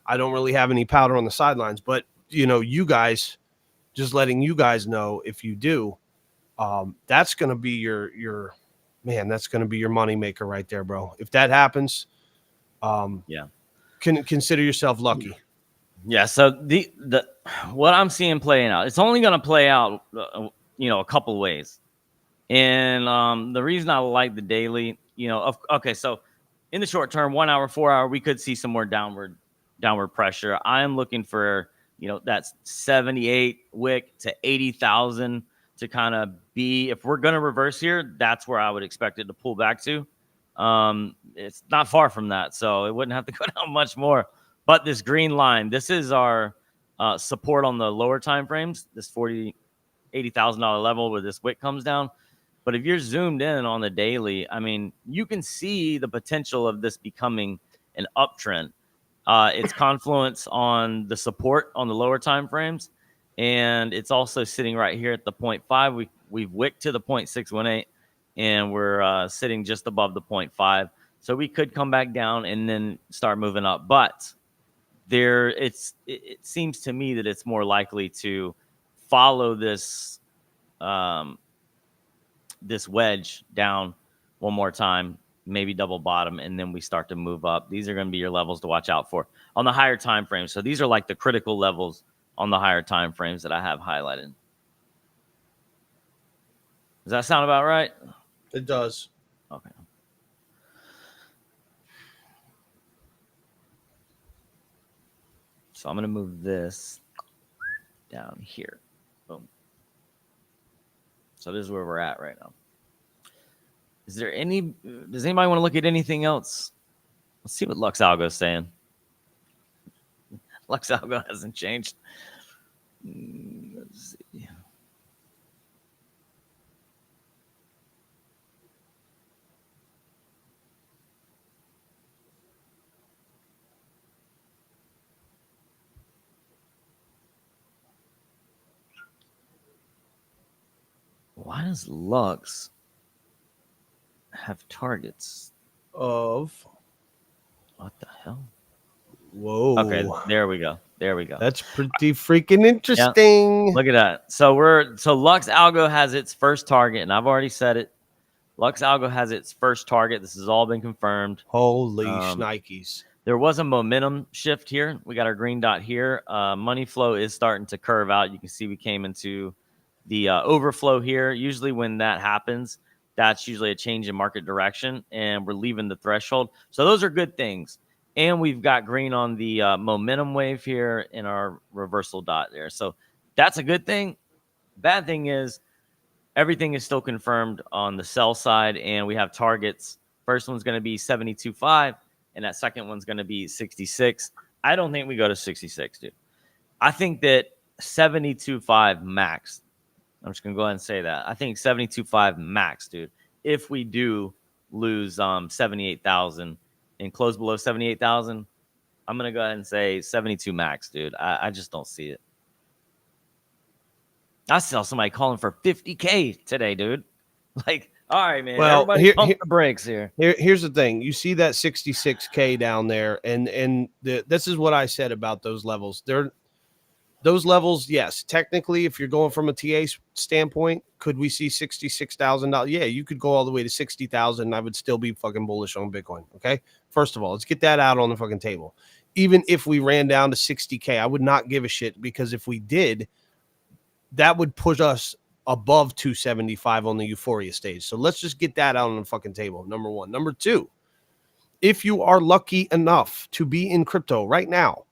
I don't really have any powder on the sidelines, but you guys, just letting you guys know, if you do, that's going to be your that's going to be your money maker right there, bro. If that happens, can consider yourself lucky. Yeah. So the what I'm seeing playing out, it's only going to play out, a couple ways. And the reason I like the daily, okay, so in the short term, 1 hour, 4 hour, we could see some more downward pressure. I am looking for, that's 78 wick to 80,000 to kind of be, if we're going to reverse here, that's where I would expect it to pull back to. It's not far from that, so it wouldn't have to go down much more. But this green line, this is our support on the lower time frames, this $80,000 level where this wick comes down. But if you're zoomed in on the daily, I mean, you can see the potential of this becoming an uptrend. It's confluence on the support on the lower time frames, and it's also sitting right here at the 0.5. We've wicked to the 0.618, and we're sitting just above the 0.5. So we could come back down and then start moving up. But it seems to me that it's more likely to follow this this wedge down one more time, maybe double bottom, and then we start to move up. These are going to be your levels to watch out for on the higher time frames. So these are like the critical levels on the higher time frames that I have highlighted. Does that sound about right? It does. Okay. So I'm going to move this down here. Boom. So this is where we're at right now. Does anybody want to look at anything else? Let's see what Lux Algo is saying. Lux Algo hasn't changed. Let's see. Why does Lux have targets of what the hell? Whoa. Okay, there we go. That's pretty freaking interesting. Yeah, look at that. So Lux Algo has its first target, and I've already said it. Lux Algo has its first target. This has all been confirmed. Holy shnikes. There was a momentum shift here. We got our green dot here. Money flow is starting to curve out. You can see we came into the overflow here. Usually when that happens, that's usually a change in market direction, and we're leaving the threshold. So those are good things. And we've got green on the momentum wave here in our reversal dot there. So that's a good thing. Bad thing is everything is still confirmed on the sell side, and we have targets. First one's going to be 72.5, and that second one's going to be 66. I don't think we go to 66, dude. I think that 72.5 max. I'm just going to go ahead and say that. I think 72.5 max, dude. If we do lose 78,000 and close below 78,000, I'm going to go ahead and say 72 max, dude. I just don't see it. I saw somebody calling for 50K today, dude. Like, all right, man. Well, everybody pump the brakes here. Here's the thing. You see that 66K down there, and this is what I said about those levels. Those levels, yes. Technically, if you're going from a TA standpoint, could we see $66,000? Yeah, you could go all the way to 60,000, and I would still be fucking bullish on Bitcoin. Okay, first of all, let's get that out on the fucking table. Even if we ran down to 60K, I would not give a shit, because if we did, that would push us above 275 on the euphoria stage. So let's just get that out on the fucking table. Number one. Number two, if you are lucky enough to be in crypto right now,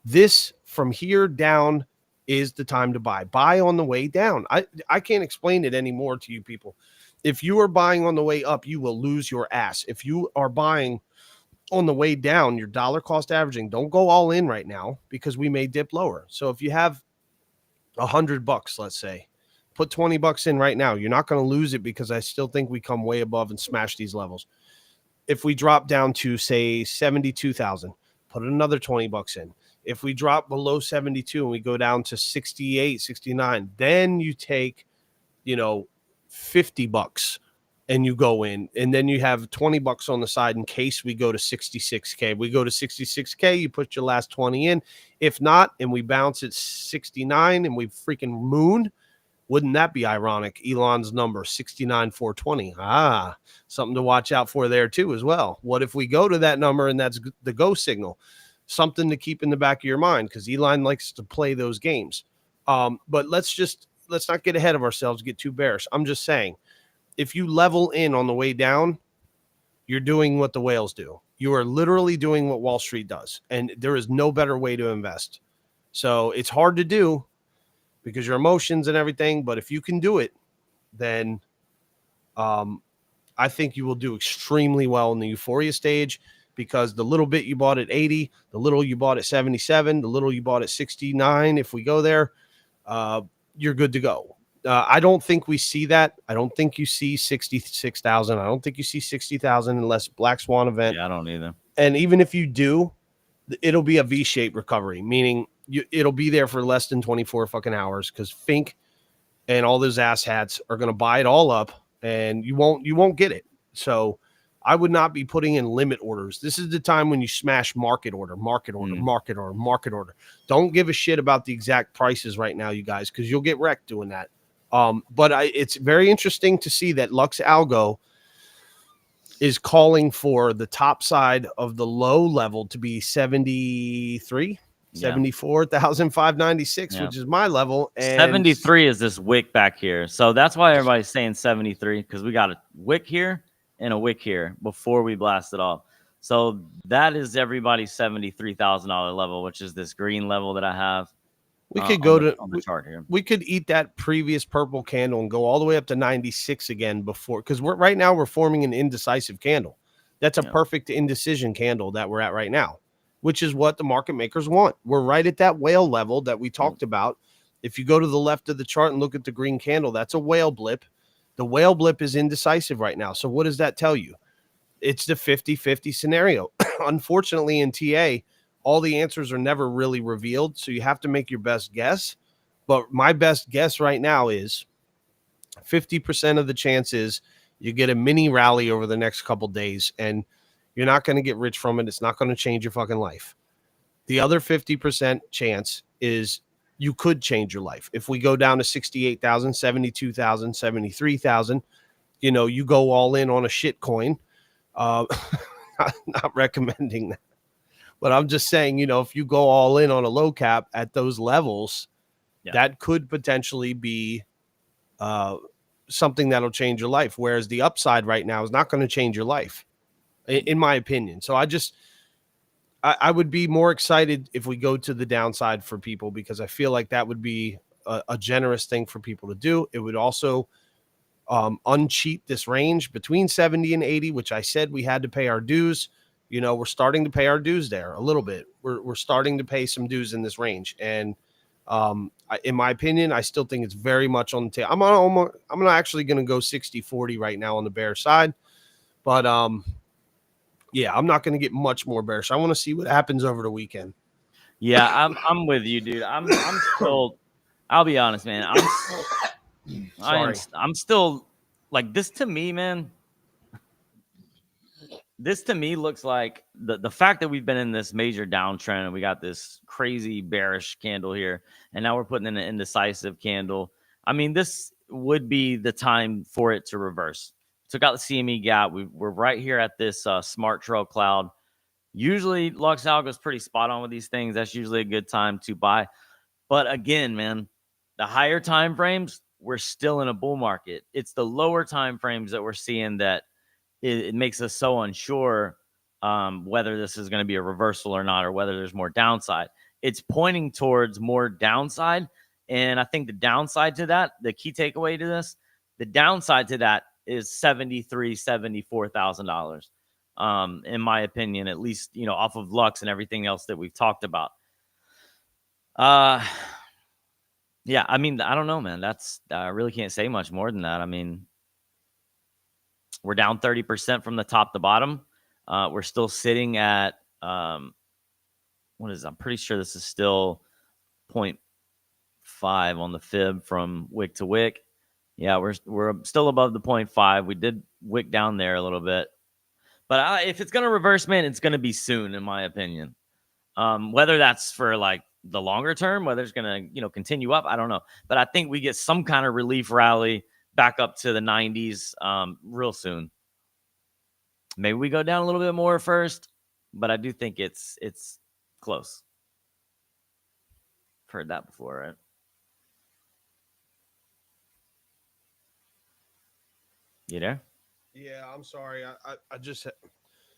this from here down is the time to buy. Buy on the way down. I can't explain it anymore to you people. If you are buying on the way up, you will lose your ass. If you are buying on the way down, your dollar cost averaging, don't go all in right now, because we may dip lower. So if you have $100, let's say, put $20 in right now. You're not going to lose it, because I still think we come way above and smash these levels. If we drop down to, say, 72,000, put another $20 in. If we drop below 72 and we go down to 68, 69, then you take, $50 and you go in, and then you have $20 on the side in case we go to 66K. We go to 66K, you put your last 20 in. If not, and we bounce at 69 and we freaking moon, wouldn't that be ironic? Elon's number, 69,420. Something to watch out for there too as well. What if we go to that number and that's the go signal? Something to keep in the back of your mind, because Elon likes to play those games. But let's not get ahead of ourselves, get too bearish. I'm just saying, if you level in on the way down, you're doing what the whales do. You are literally doing what Wall Street does, and there is no better way to invest. So it's hard to do because your emotions and everything, but if you can do it, then I think you will do extremely well in the euphoria stage, because the little bit you bought at 80, the little you bought at 77, the little you bought at 69, if we go there, you're good to go. I don't think we see that. I don't think you see 66,000. I don't think you see 60,000 unless Black Swan event. Yeah, I don't either. And even if you do, it'll be a V-shaped recovery, meaning it'll be there for less than 24 fucking hours, because Fink and all those asshats are going to buy it all up, and you won't get it. So I would not be putting in limit orders. This is the time when you smash market order. Don't give a shit about the exact prices right now, you guys, because you'll get wrecked doing that. But it's very interesting to see that Lux Algo is calling for the top side of the low level to be 74,596, which is my level. And 73 is this wick back here. So that's why everybody's saying 73, because we got a wick here and a wick here before we blast it off. So that is everybody's $73,000 level, which is this green level that I have. We could go on the chart here. We could eat that previous purple candle and go all the way up to 96 again before, because right now we're forming an indecisive candle. That's a perfect indecision candle that we're at right now, which is what the market makers want. We're right at that whale level that we talked about. If you go to the left of the chart and look at the green candle, that's a whale blip. The whale blip is indecisive right now. So what does that tell you? It's the 50-50 scenario. Unfortunately, in TA, all the answers are never really revealed, so you have to make your best guess. But my best guess right now is 50% of the chances you get a mini rally over the next couple days, and you're not going to get rich from it. It's not going to change your fucking life. The other 50% chance is you could change your life. If we go down to 68,000, 72,000, 73,000, you go all in on a shit coin. Not recommending that. But I'm just saying, if you go all in on a low cap at those levels, that could potentially be something that'll change your life. Whereas the upside right now is not going to change your life, in my opinion. So I would be more excited if we go to the downside for people, because I feel like that would be a generous thing for people to do. It would also uncheat this range between 70 and 80, which I said we had to pay our dues. We're starting to pay our dues there a little bit. We're starting to pay some dues in this range. And in my opinion, I still think it's very much on the table. I'm actually going to go 60-40 right now on the bear side. But yeah, I'm not going to get much more bearish. I want to see what happens over the weekend. Yeah, I'm with you, dude. I'm still, I'll be honest, man. I'm still like, this to me, man. This to me looks like the fact that we've been in this major downtrend and we got this crazy bearish candle here, and now we're putting in an indecisive candle. I mean, this would be the time for it to reverse. Took out the CME gap. We're right here at this smart trail cloud. Usually Lux Algo is pretty spot on with these things. That's usually a good time to buy. But again, man, the higher time frames, we're still in a bull market. It's the lower time frames that we're seeing that it makes us so unsure whether this is going to be a reversal or not, or whether there's more downside. It's pointing towards more downside. And I think the downside to that, the key takeaway to this, the downside to that is $74,000, in my opinion, at least, off of Lux and everything else that we've talked about. Yeah, I mean, I don't know, man. I really can't say much more than that. I mean, we're down 30% from the top to bottom. We're still sitting at, what is it? I'm pretty sure this is still 0.5 on the fib from wick to wick. Yeah, we're still above the 0.5. We did wick down there a little bit. But if it's going to reverse, man, it's going to be soon, in my opinion. Whether that's for like the longer term, whether it's going to, continue up, I don't know. But I think we get some kind of relief rally back up to the 90s real soon. Maybe we go down a little bit more first, but I do think it's close. I've heard that before, You there? Yeah, I'm sorry. I just.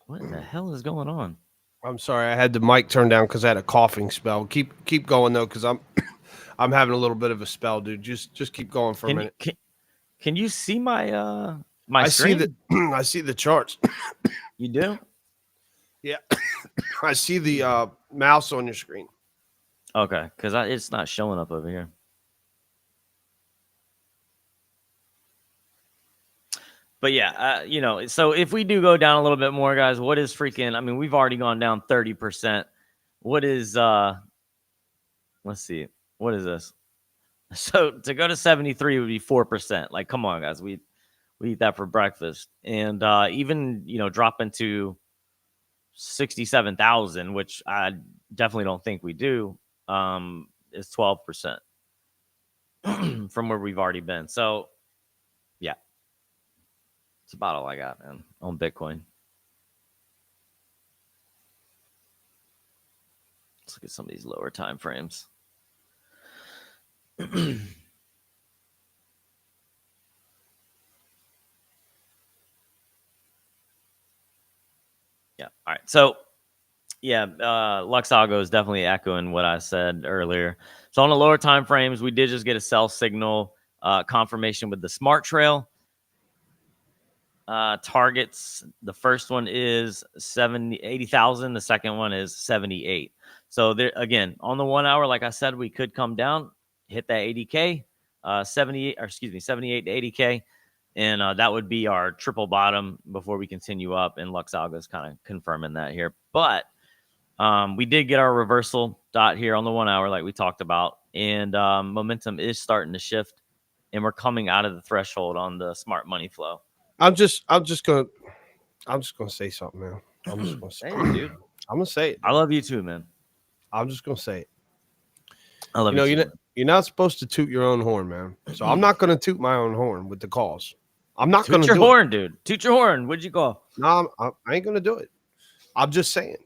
What the hell is going on? I'm sorry. I had the mic turned down because I had a coughing spell. Keep going though, because I'm having a little bit of a spell, dude. Just keep going for a minute. Can you see my my I screen? see the I see the charts. You do? Yeah, I see the mouse on your screen. Okay, because it's not showing up over here. But yeah, so if we do go down a little bit more, guys, what is freaking? I mean, we've already gone down 30%. What is let's see, what is this? So to go to 73 would be 4%. Like, come on, guys, we eat that for breakfast, and even dropping to 67,000, which I definitely don't think we do, is 12% from where we've already been. So yeah, it's about all I got, man, on Bitcoin. Let's look at some of these lower time frames. Yeah. All right. So, yeah, Lux Algo is definitely echoing what I said earlier. So on the lower time frames, we did just get a sell signal confirmation with the smart trail. Targets. The first one is 80,000. The second one is 78. So there again, on the 1 hour, like I said, we could come down, hit that 80K, 78 to 80K. And that would be our triple bottom before we continue up. And Lux Algo is kind of confirming that here. But we did get our reversal dot here on the 1 hour, like we talked about. And momentum is starting to shift. And we're coming out of the threshold on the smart money flow. I'm just gonna say something, man. I'm just gonna say it, dude. I'm gonna say it. I love you too, man. I'm just gonna say it. I love you too. You're not supposed to toot your own horn, man. So I'm not gonna toot my own horn with the calls. I'm not gonna toot your horn, dude. Toot your horn. What'd you call? No, I ain't gonna do it. I'm just saying.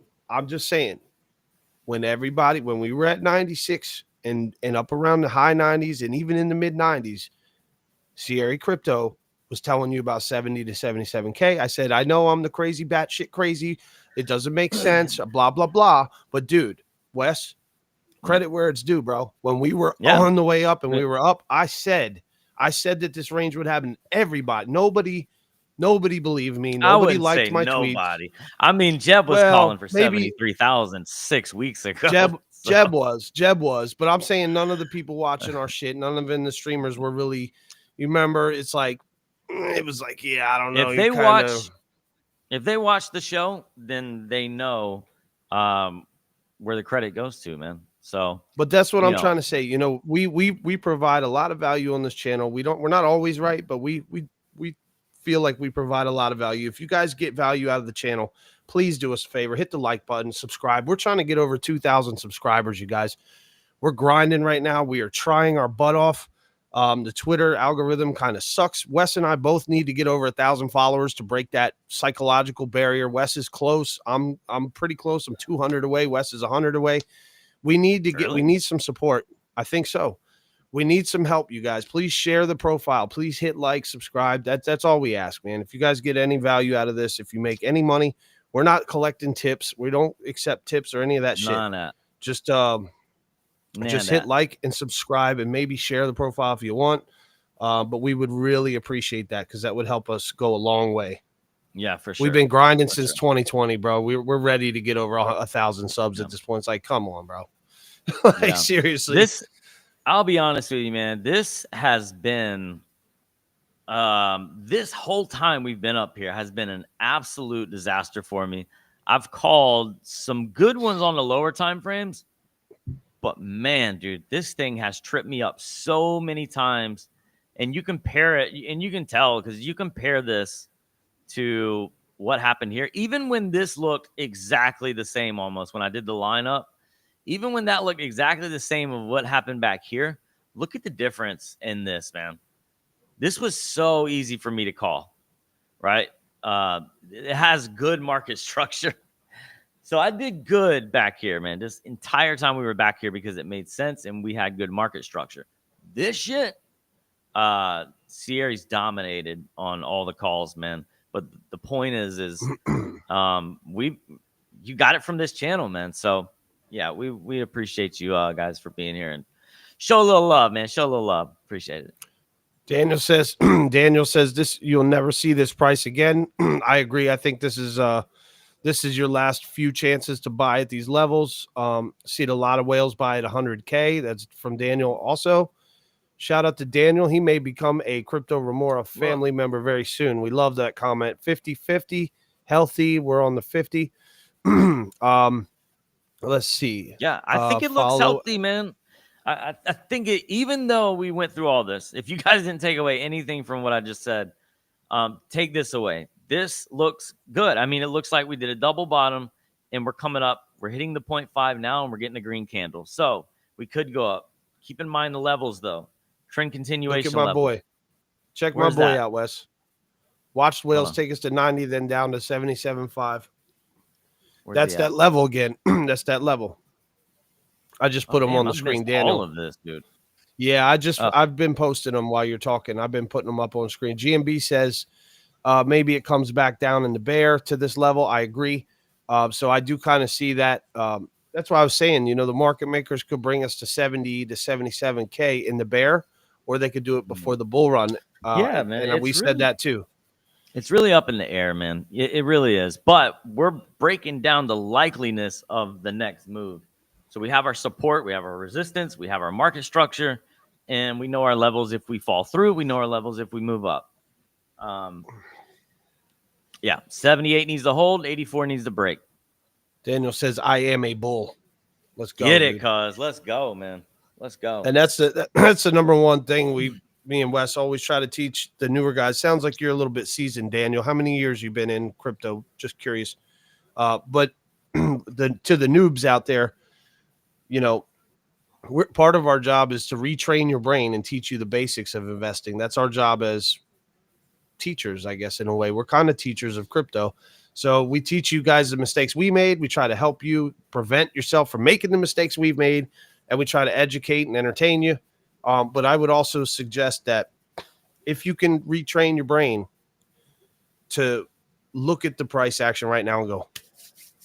When we were at 96 and up around the high 90s and even in the mid 90s, Sierra Crypto was telling you about 70 to 77K. I said, I know I'm the crazy batshit crazy. It doesn't make sense, blah, blah, blah. But dude, Wes, credit where it's due, bro. When we were on the way up and we were up, I said that this range would happen. Everybody, nobody believed me. Nobody liked my tweets. I mean, Jeb was calling for 73,000 6 weeks ago. Jeb was, but I'm saying none of the people watching our shit, none of the streamers were really. You remember? It was like, yeah, I don't know. If they watch the show, then they know where the credit goes to, man. So, but that's what I'm trying to say. We provide a lot of value on this channel. We're not always right, but we feel like we provide a lot of value. If you guys get value out of the channel, please do us a favor, hit the like button, subscribe. We're trying to get over 2,000 subscribers, you guys. We're grinding right now. We are trying our butt off. The Twitter algorithm kind of sucks. Wes and I both need to get over 1,000 followers to break that psychological barrier. Wes is close. I'm pretty close. I'm 200 away. Wes is 100 away. We need to we need some support. I think so. We need some help, you guys. Please share the profile. Please hit like, subscribe. That's all we ask, man. If you guys get any value out of this, if you make any money, we're not collecting tips. We don't accept tips or any of that shit. Just hit like and subscribe and maybe share the profile if you want. But we would really appreciate that because that would help us go a long way. Yeah, for sure. We've been grinding since 2020, bro. We're ready to get over 1,000 subs at this point. It's like, come on, bro. Seriously. I'll be honest with you, man. This has been this whole time we've been up here has been an absolute disaster for me. I've called some good ones on the lower time frames, but man, dude, this thing has tripped me up so many times. And you compare it, and you can tell because you compare this to what happened here. Even when this looked exactly the same, almost when I did the lineup. Even when that looked exactly the same of what happened back here, look at the difference in this, man. This was so easy for me to call, right? It has good market structure. So I did good back here, man. This entire time we were back here because it made sense and we had good market structure. This shit, Sierra's dominated on all the calls, man. But the point is you got it from this channel, man. So yeah, we appreciate you guys for being here and show a little love, man. Show a little love. Appreciate it. Daniel says this, you'll never see this price again. I agree. I think this is your last few chances to buy at these levels. Seen a lot of whales buy at 100K. That's from Daniel also. Shout out to Daniel. He may become a Crypto Remora family member very soon. We love that comment. 50-50, healthy. We're on the 50. Let's see. Yeah, I think it looks healthy, man. I think even though we went through all this, if you guys didn't take away anything from what I just said, take this away. This looks good. I mean, it looks like we did a double bottom and we're coming up. We're hitting the 0.5 now and we're getting a green candle. So we could go up. Keep in mind the levels, though. Trend continuation. Look at my boy. Check my boy out, Wes. Watched whales take us to 90, then down to 77.5. That's that level again. That's that level. I just put them on the screen, Daniel. All of this, dude. Yeah, I've been posting them while you're talking. I've been putting them up on screen. GMB says maybe it comes back down in the bear to this level. I agree. So I do kind of see that. That's why I was saying, the market makers could bring us to 70 to 77K in the bear, or they could do it before the bull run. Yeah, man. And we said that too. It's really up in the air, man. It really is. But we're breaking down the likeliness of the next move. So we have our support, we have our resistance, we have our market structure, and we know our levels if we fall through. We know our levels if we move up. 78 needs to hold, 84 needs to break. Daniel says, I am a bull. Let's go. Get it, cuz. Let's go, man. Let's go. And that's the number one thing me and Wes always try to teach the newer guys. Sounds like you're a little bit seasoned, Daniel. How many years you been in crypto? Just curious. But to the noobs out there, part of our job is to retrain your brain and teach you the basics of investing. That's our job as teachers, I guess, in a way. We're kind of teachers of crypto. So we teach you guys the mistakes we made. We try to help you prevent yourself from making the mistakes we've made, and we try to educate and entertain you. But I would also suggest that if you can retrain your brain to look at the price action right now and go,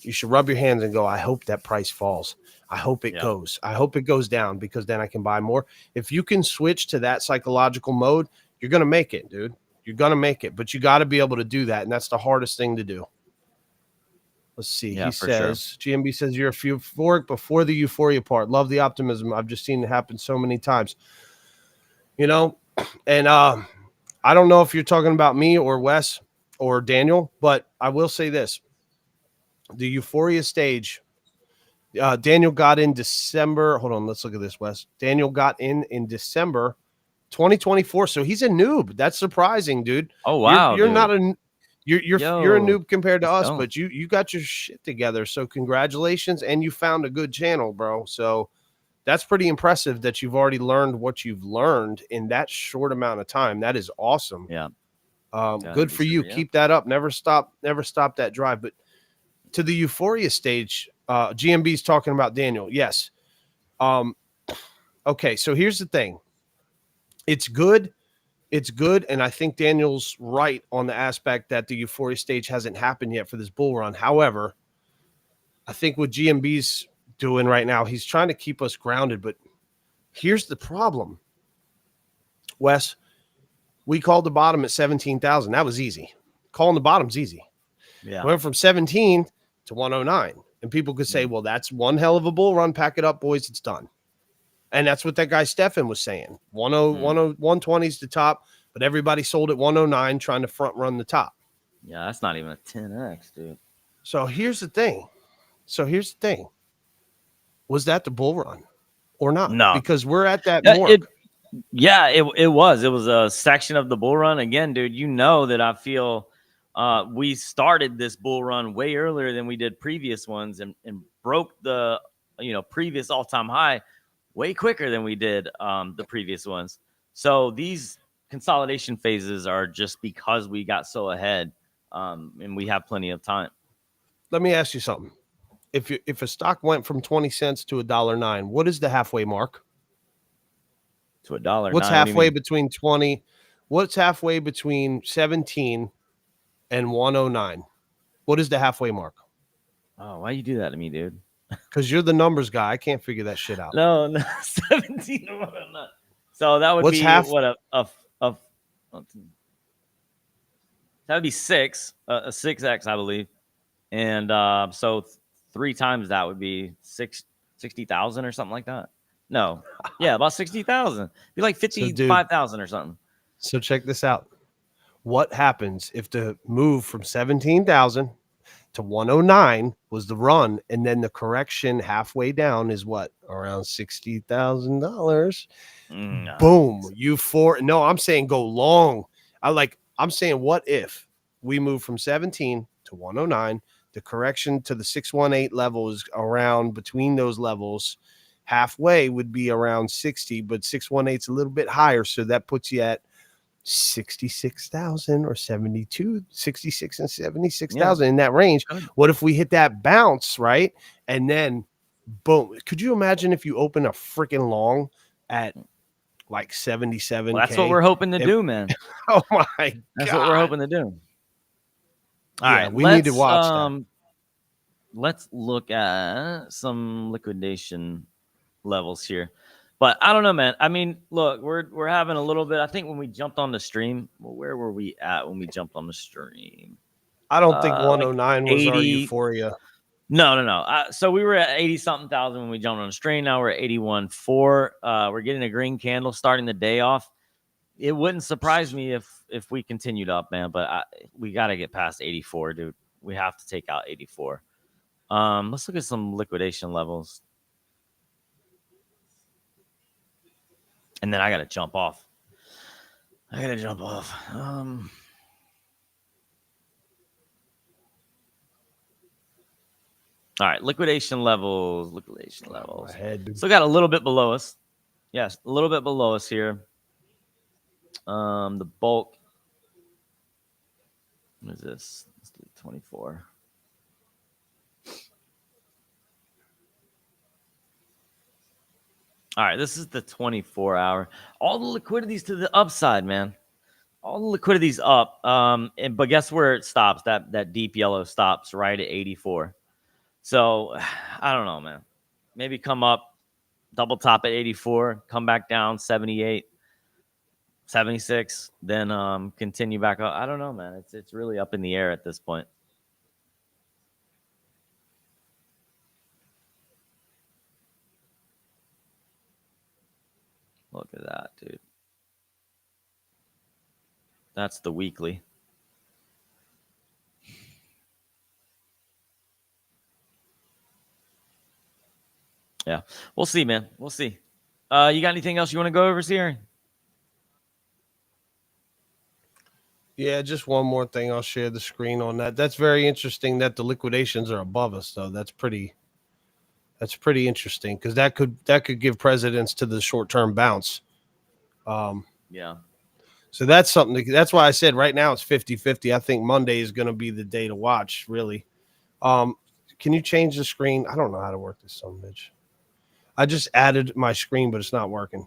you should rub your hands and go, I hope that price falls. I hope it goes. I hope it goes down because then I can buy more. If you can switch to that psychological mode, you're going to make it, dude. You're going to make it, but you got to be able to do that. And that's the hardest thing to do. Let's see. He says, GMB says you're euphoric before the euphoria part. Love the optimism. I've just seen it happen so many times, and I don't know if you're talking about me or Wes or Daniel, but I will say this. The euphoria stage, Daniel got in December. Hold on. Let's look at this, Wes. Daniel got in December 2024. So he's a noob. That's surprising, dude. Oh, wow. You're not a You're a noob compared to us, but you got your shit together. So congratulations, and you found a good channel, bro. So that's pretty impressive that you've already learned what you've learned in that short amount of time. That is awesome. Yeah. Good for you. Keep that up. Never stop that drive. But to the euphoria stage, GMB's talking about Daniel. Yes. Okay, so here's the thing. It's good. It's good, and I think Daniel's right on the aspect that the euphoria stage hasn't happened yet for this bull run. However, I think what GMB's doing right now, he's trying to keep us grounded, but here's the problem. Wes, we called the bottom at 17,000. That was easy. Calling the bottom's easy. Yeah. Went from 17 to 109, and people could say, well, that's one hell of a bull run. Pack it up, boys. It's done. And that's what that guy Stefan was saying. 120 is the top, but everybody sold at 109 trying to front run the top. Yeah, that's not even a 10x, dude. So here's the thing. Was that the bull run or not? No. Because we're at that mark. It was. It was a section of the bull run. Again, dude, you know that I feel we started this bull run way earlier than we did previous ones and broke the previous all-time high way quicker than we did the previous ones. So these consolidation phases are just because we got so ahead, and we have plenty of time. Let me ask you something. If a stock went from 20 cents to $1.09, what is the halfway mark? To $1.09. What's halfway between 20? What's halfway between 17 and 109? What is the halfway mark? Oh, why you do that to me, dude? Because you're the numbers guy. I can't figure that shit out. No, 17 to 109. So that would What's be half? what that would be 6, a 6x, I believe. And so 3 times that would be 60,000 or something like that. No, yeah, about 60,000. Be like 55,000 or something. So check this out. What happens if the move from 17,000 to 109 was the run, and then the correction halfway down is what? Around $60,000. No. Boom. Euphoria. No, I'm saying go long. I'm saying what if we move from 17 to 109, the correction to the 618 level is around between those levels. Halfway would be around 60, but 618 is a little bit higher. So that puts you at 66,000 or 66 and 76,000 in that range. What if we hit that bounce, right? And then boom. Could you imagine if you open a freaking long at like 77? Well, that's what we're hoping to do, man. Oh my God. That's what we're hoping to do. All right, we need to watch that. Let's look at some liquidation levels here. But I don't know, man. I mean, look, we're having a little bit. I think when we jumped on the stream, well, where were we at when we jumped on the stream? I don't think 109 like was our euphoria. No. So we were at 80-something thousand when we jumped on the stream. Now we're at 81.4. We're getting a green candle starting the day off. It wouldn't surprise me if we continued up, man. But we got to get past 84, dude. We have to take out 84. Let's look at some liquidation levels. And then I got to jump off. All right, liquidation levels. Still got a little bit below us. Yes, a little bit below us here. The bulk. What is this? Let's do 24. All right, this is the 24-hour. All the liquidity's to the upside, man. All the liquidity's up. But guess where it stops? That deep yellow stops right at 84. So I don't know, man. Maybe come up, double top at 84, come back down 78, 76, then continue back up. I don't know, man. It's really up in the air at this point. Look at that, dude. That's the weekly. Yeah, we'll see, man. We'll see. You got anything else you want to go over, Sierra? Yeah, just one more thing. I'll share the screen on that. That's very interesting that the liquidations are above us, though. That's pretty interesting because that could give precedence to the short-term bounce. Yeah. So that's something. That's why I said right now it's 50-50. I think Monday is going to be the day to watch, really. Can you change the screen? I don't know how to work this son of a bitch. I just added my screen, but it's not working.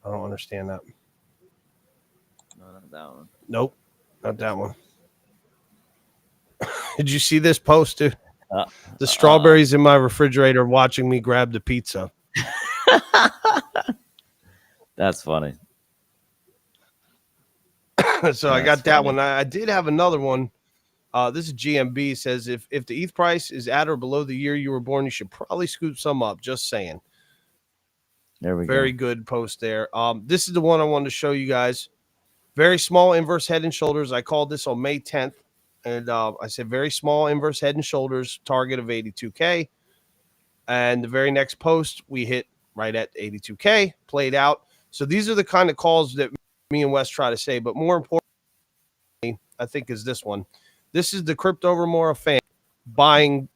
I don't understand that. No, not that one. Nope, not that one. Did you see this post, dude? The strawberries in my refrigerator watching me grab the pizza. That's funny. So I got that one. I did have another one. This is GMB. Says if the ETH price is at or below the year you were born, you should probably scoop some up. Just saying. There we go. Very good post there. This is the one I wanted to show you guys. Very small inverse head and shoulders. I called this on May 10th. And I said very small inverse head and shoulders, target of 82K. And the very next post, we hit right at 82K, played out. So these are the kind of calls that me and Wes try to say. But more importantly, I think is this one. This is the Crypto Remora fan buying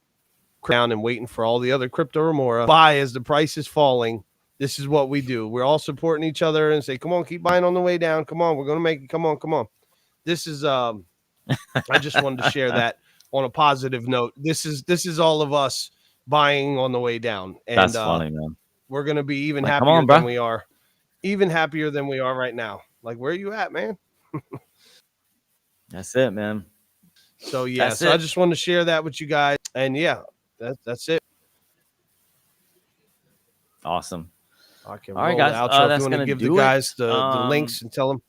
down and waiting for all the other Crypto Remora buy as the price is falling. This is what we do. We're all supporting each other and say, come on, keep buying on the way down. Come on, we're going to make it. Come on. This is I just wanted to share that on a positive note. This is all of us buying on the way down. And that's funny, man. We're going to be even happier than we are. even happier than we are right now. Like, where are you at, man? That's it, man. So yeah, I just wanted to share that with you guys, and yeah, that's it. Awesome. I can roll the outro if you want to give the guys the links and tell them.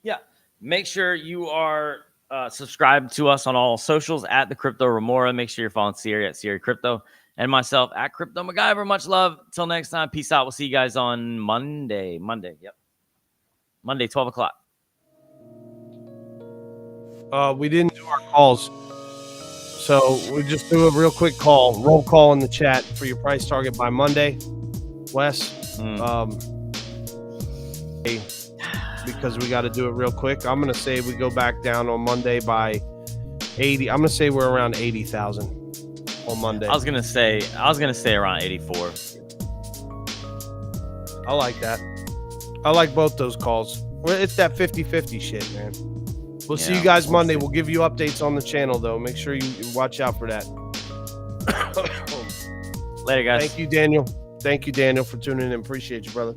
Yeah, make sure you are subscribed to us on all socials at the Crypto Remora. Make sure you're following Siri at Siri Crypto and myself at Crypto MacGyver. Much love. Till next time. Peace out. We'll see you guys on Monday. Yep. Monday, 12 o'clock. We didn't do our calls, so we just do a real quick roll call in the chat for your price target by Monday, Wes. Because we got to do it real quick. I'm gonna say we go back down on Monday by 80. I'm gonna say we're around 80,000 on Monday. I was gonna say around 84. I like that. I like both those calls. It's that 50-50 shit, man. We'll see you guys Monday. We'll give you updates on the channel, though. Make sure you watch out for that. Later, guys. Thank you, Daniel. Thank you, Daniel, for tuning in. Appreciate you, brother.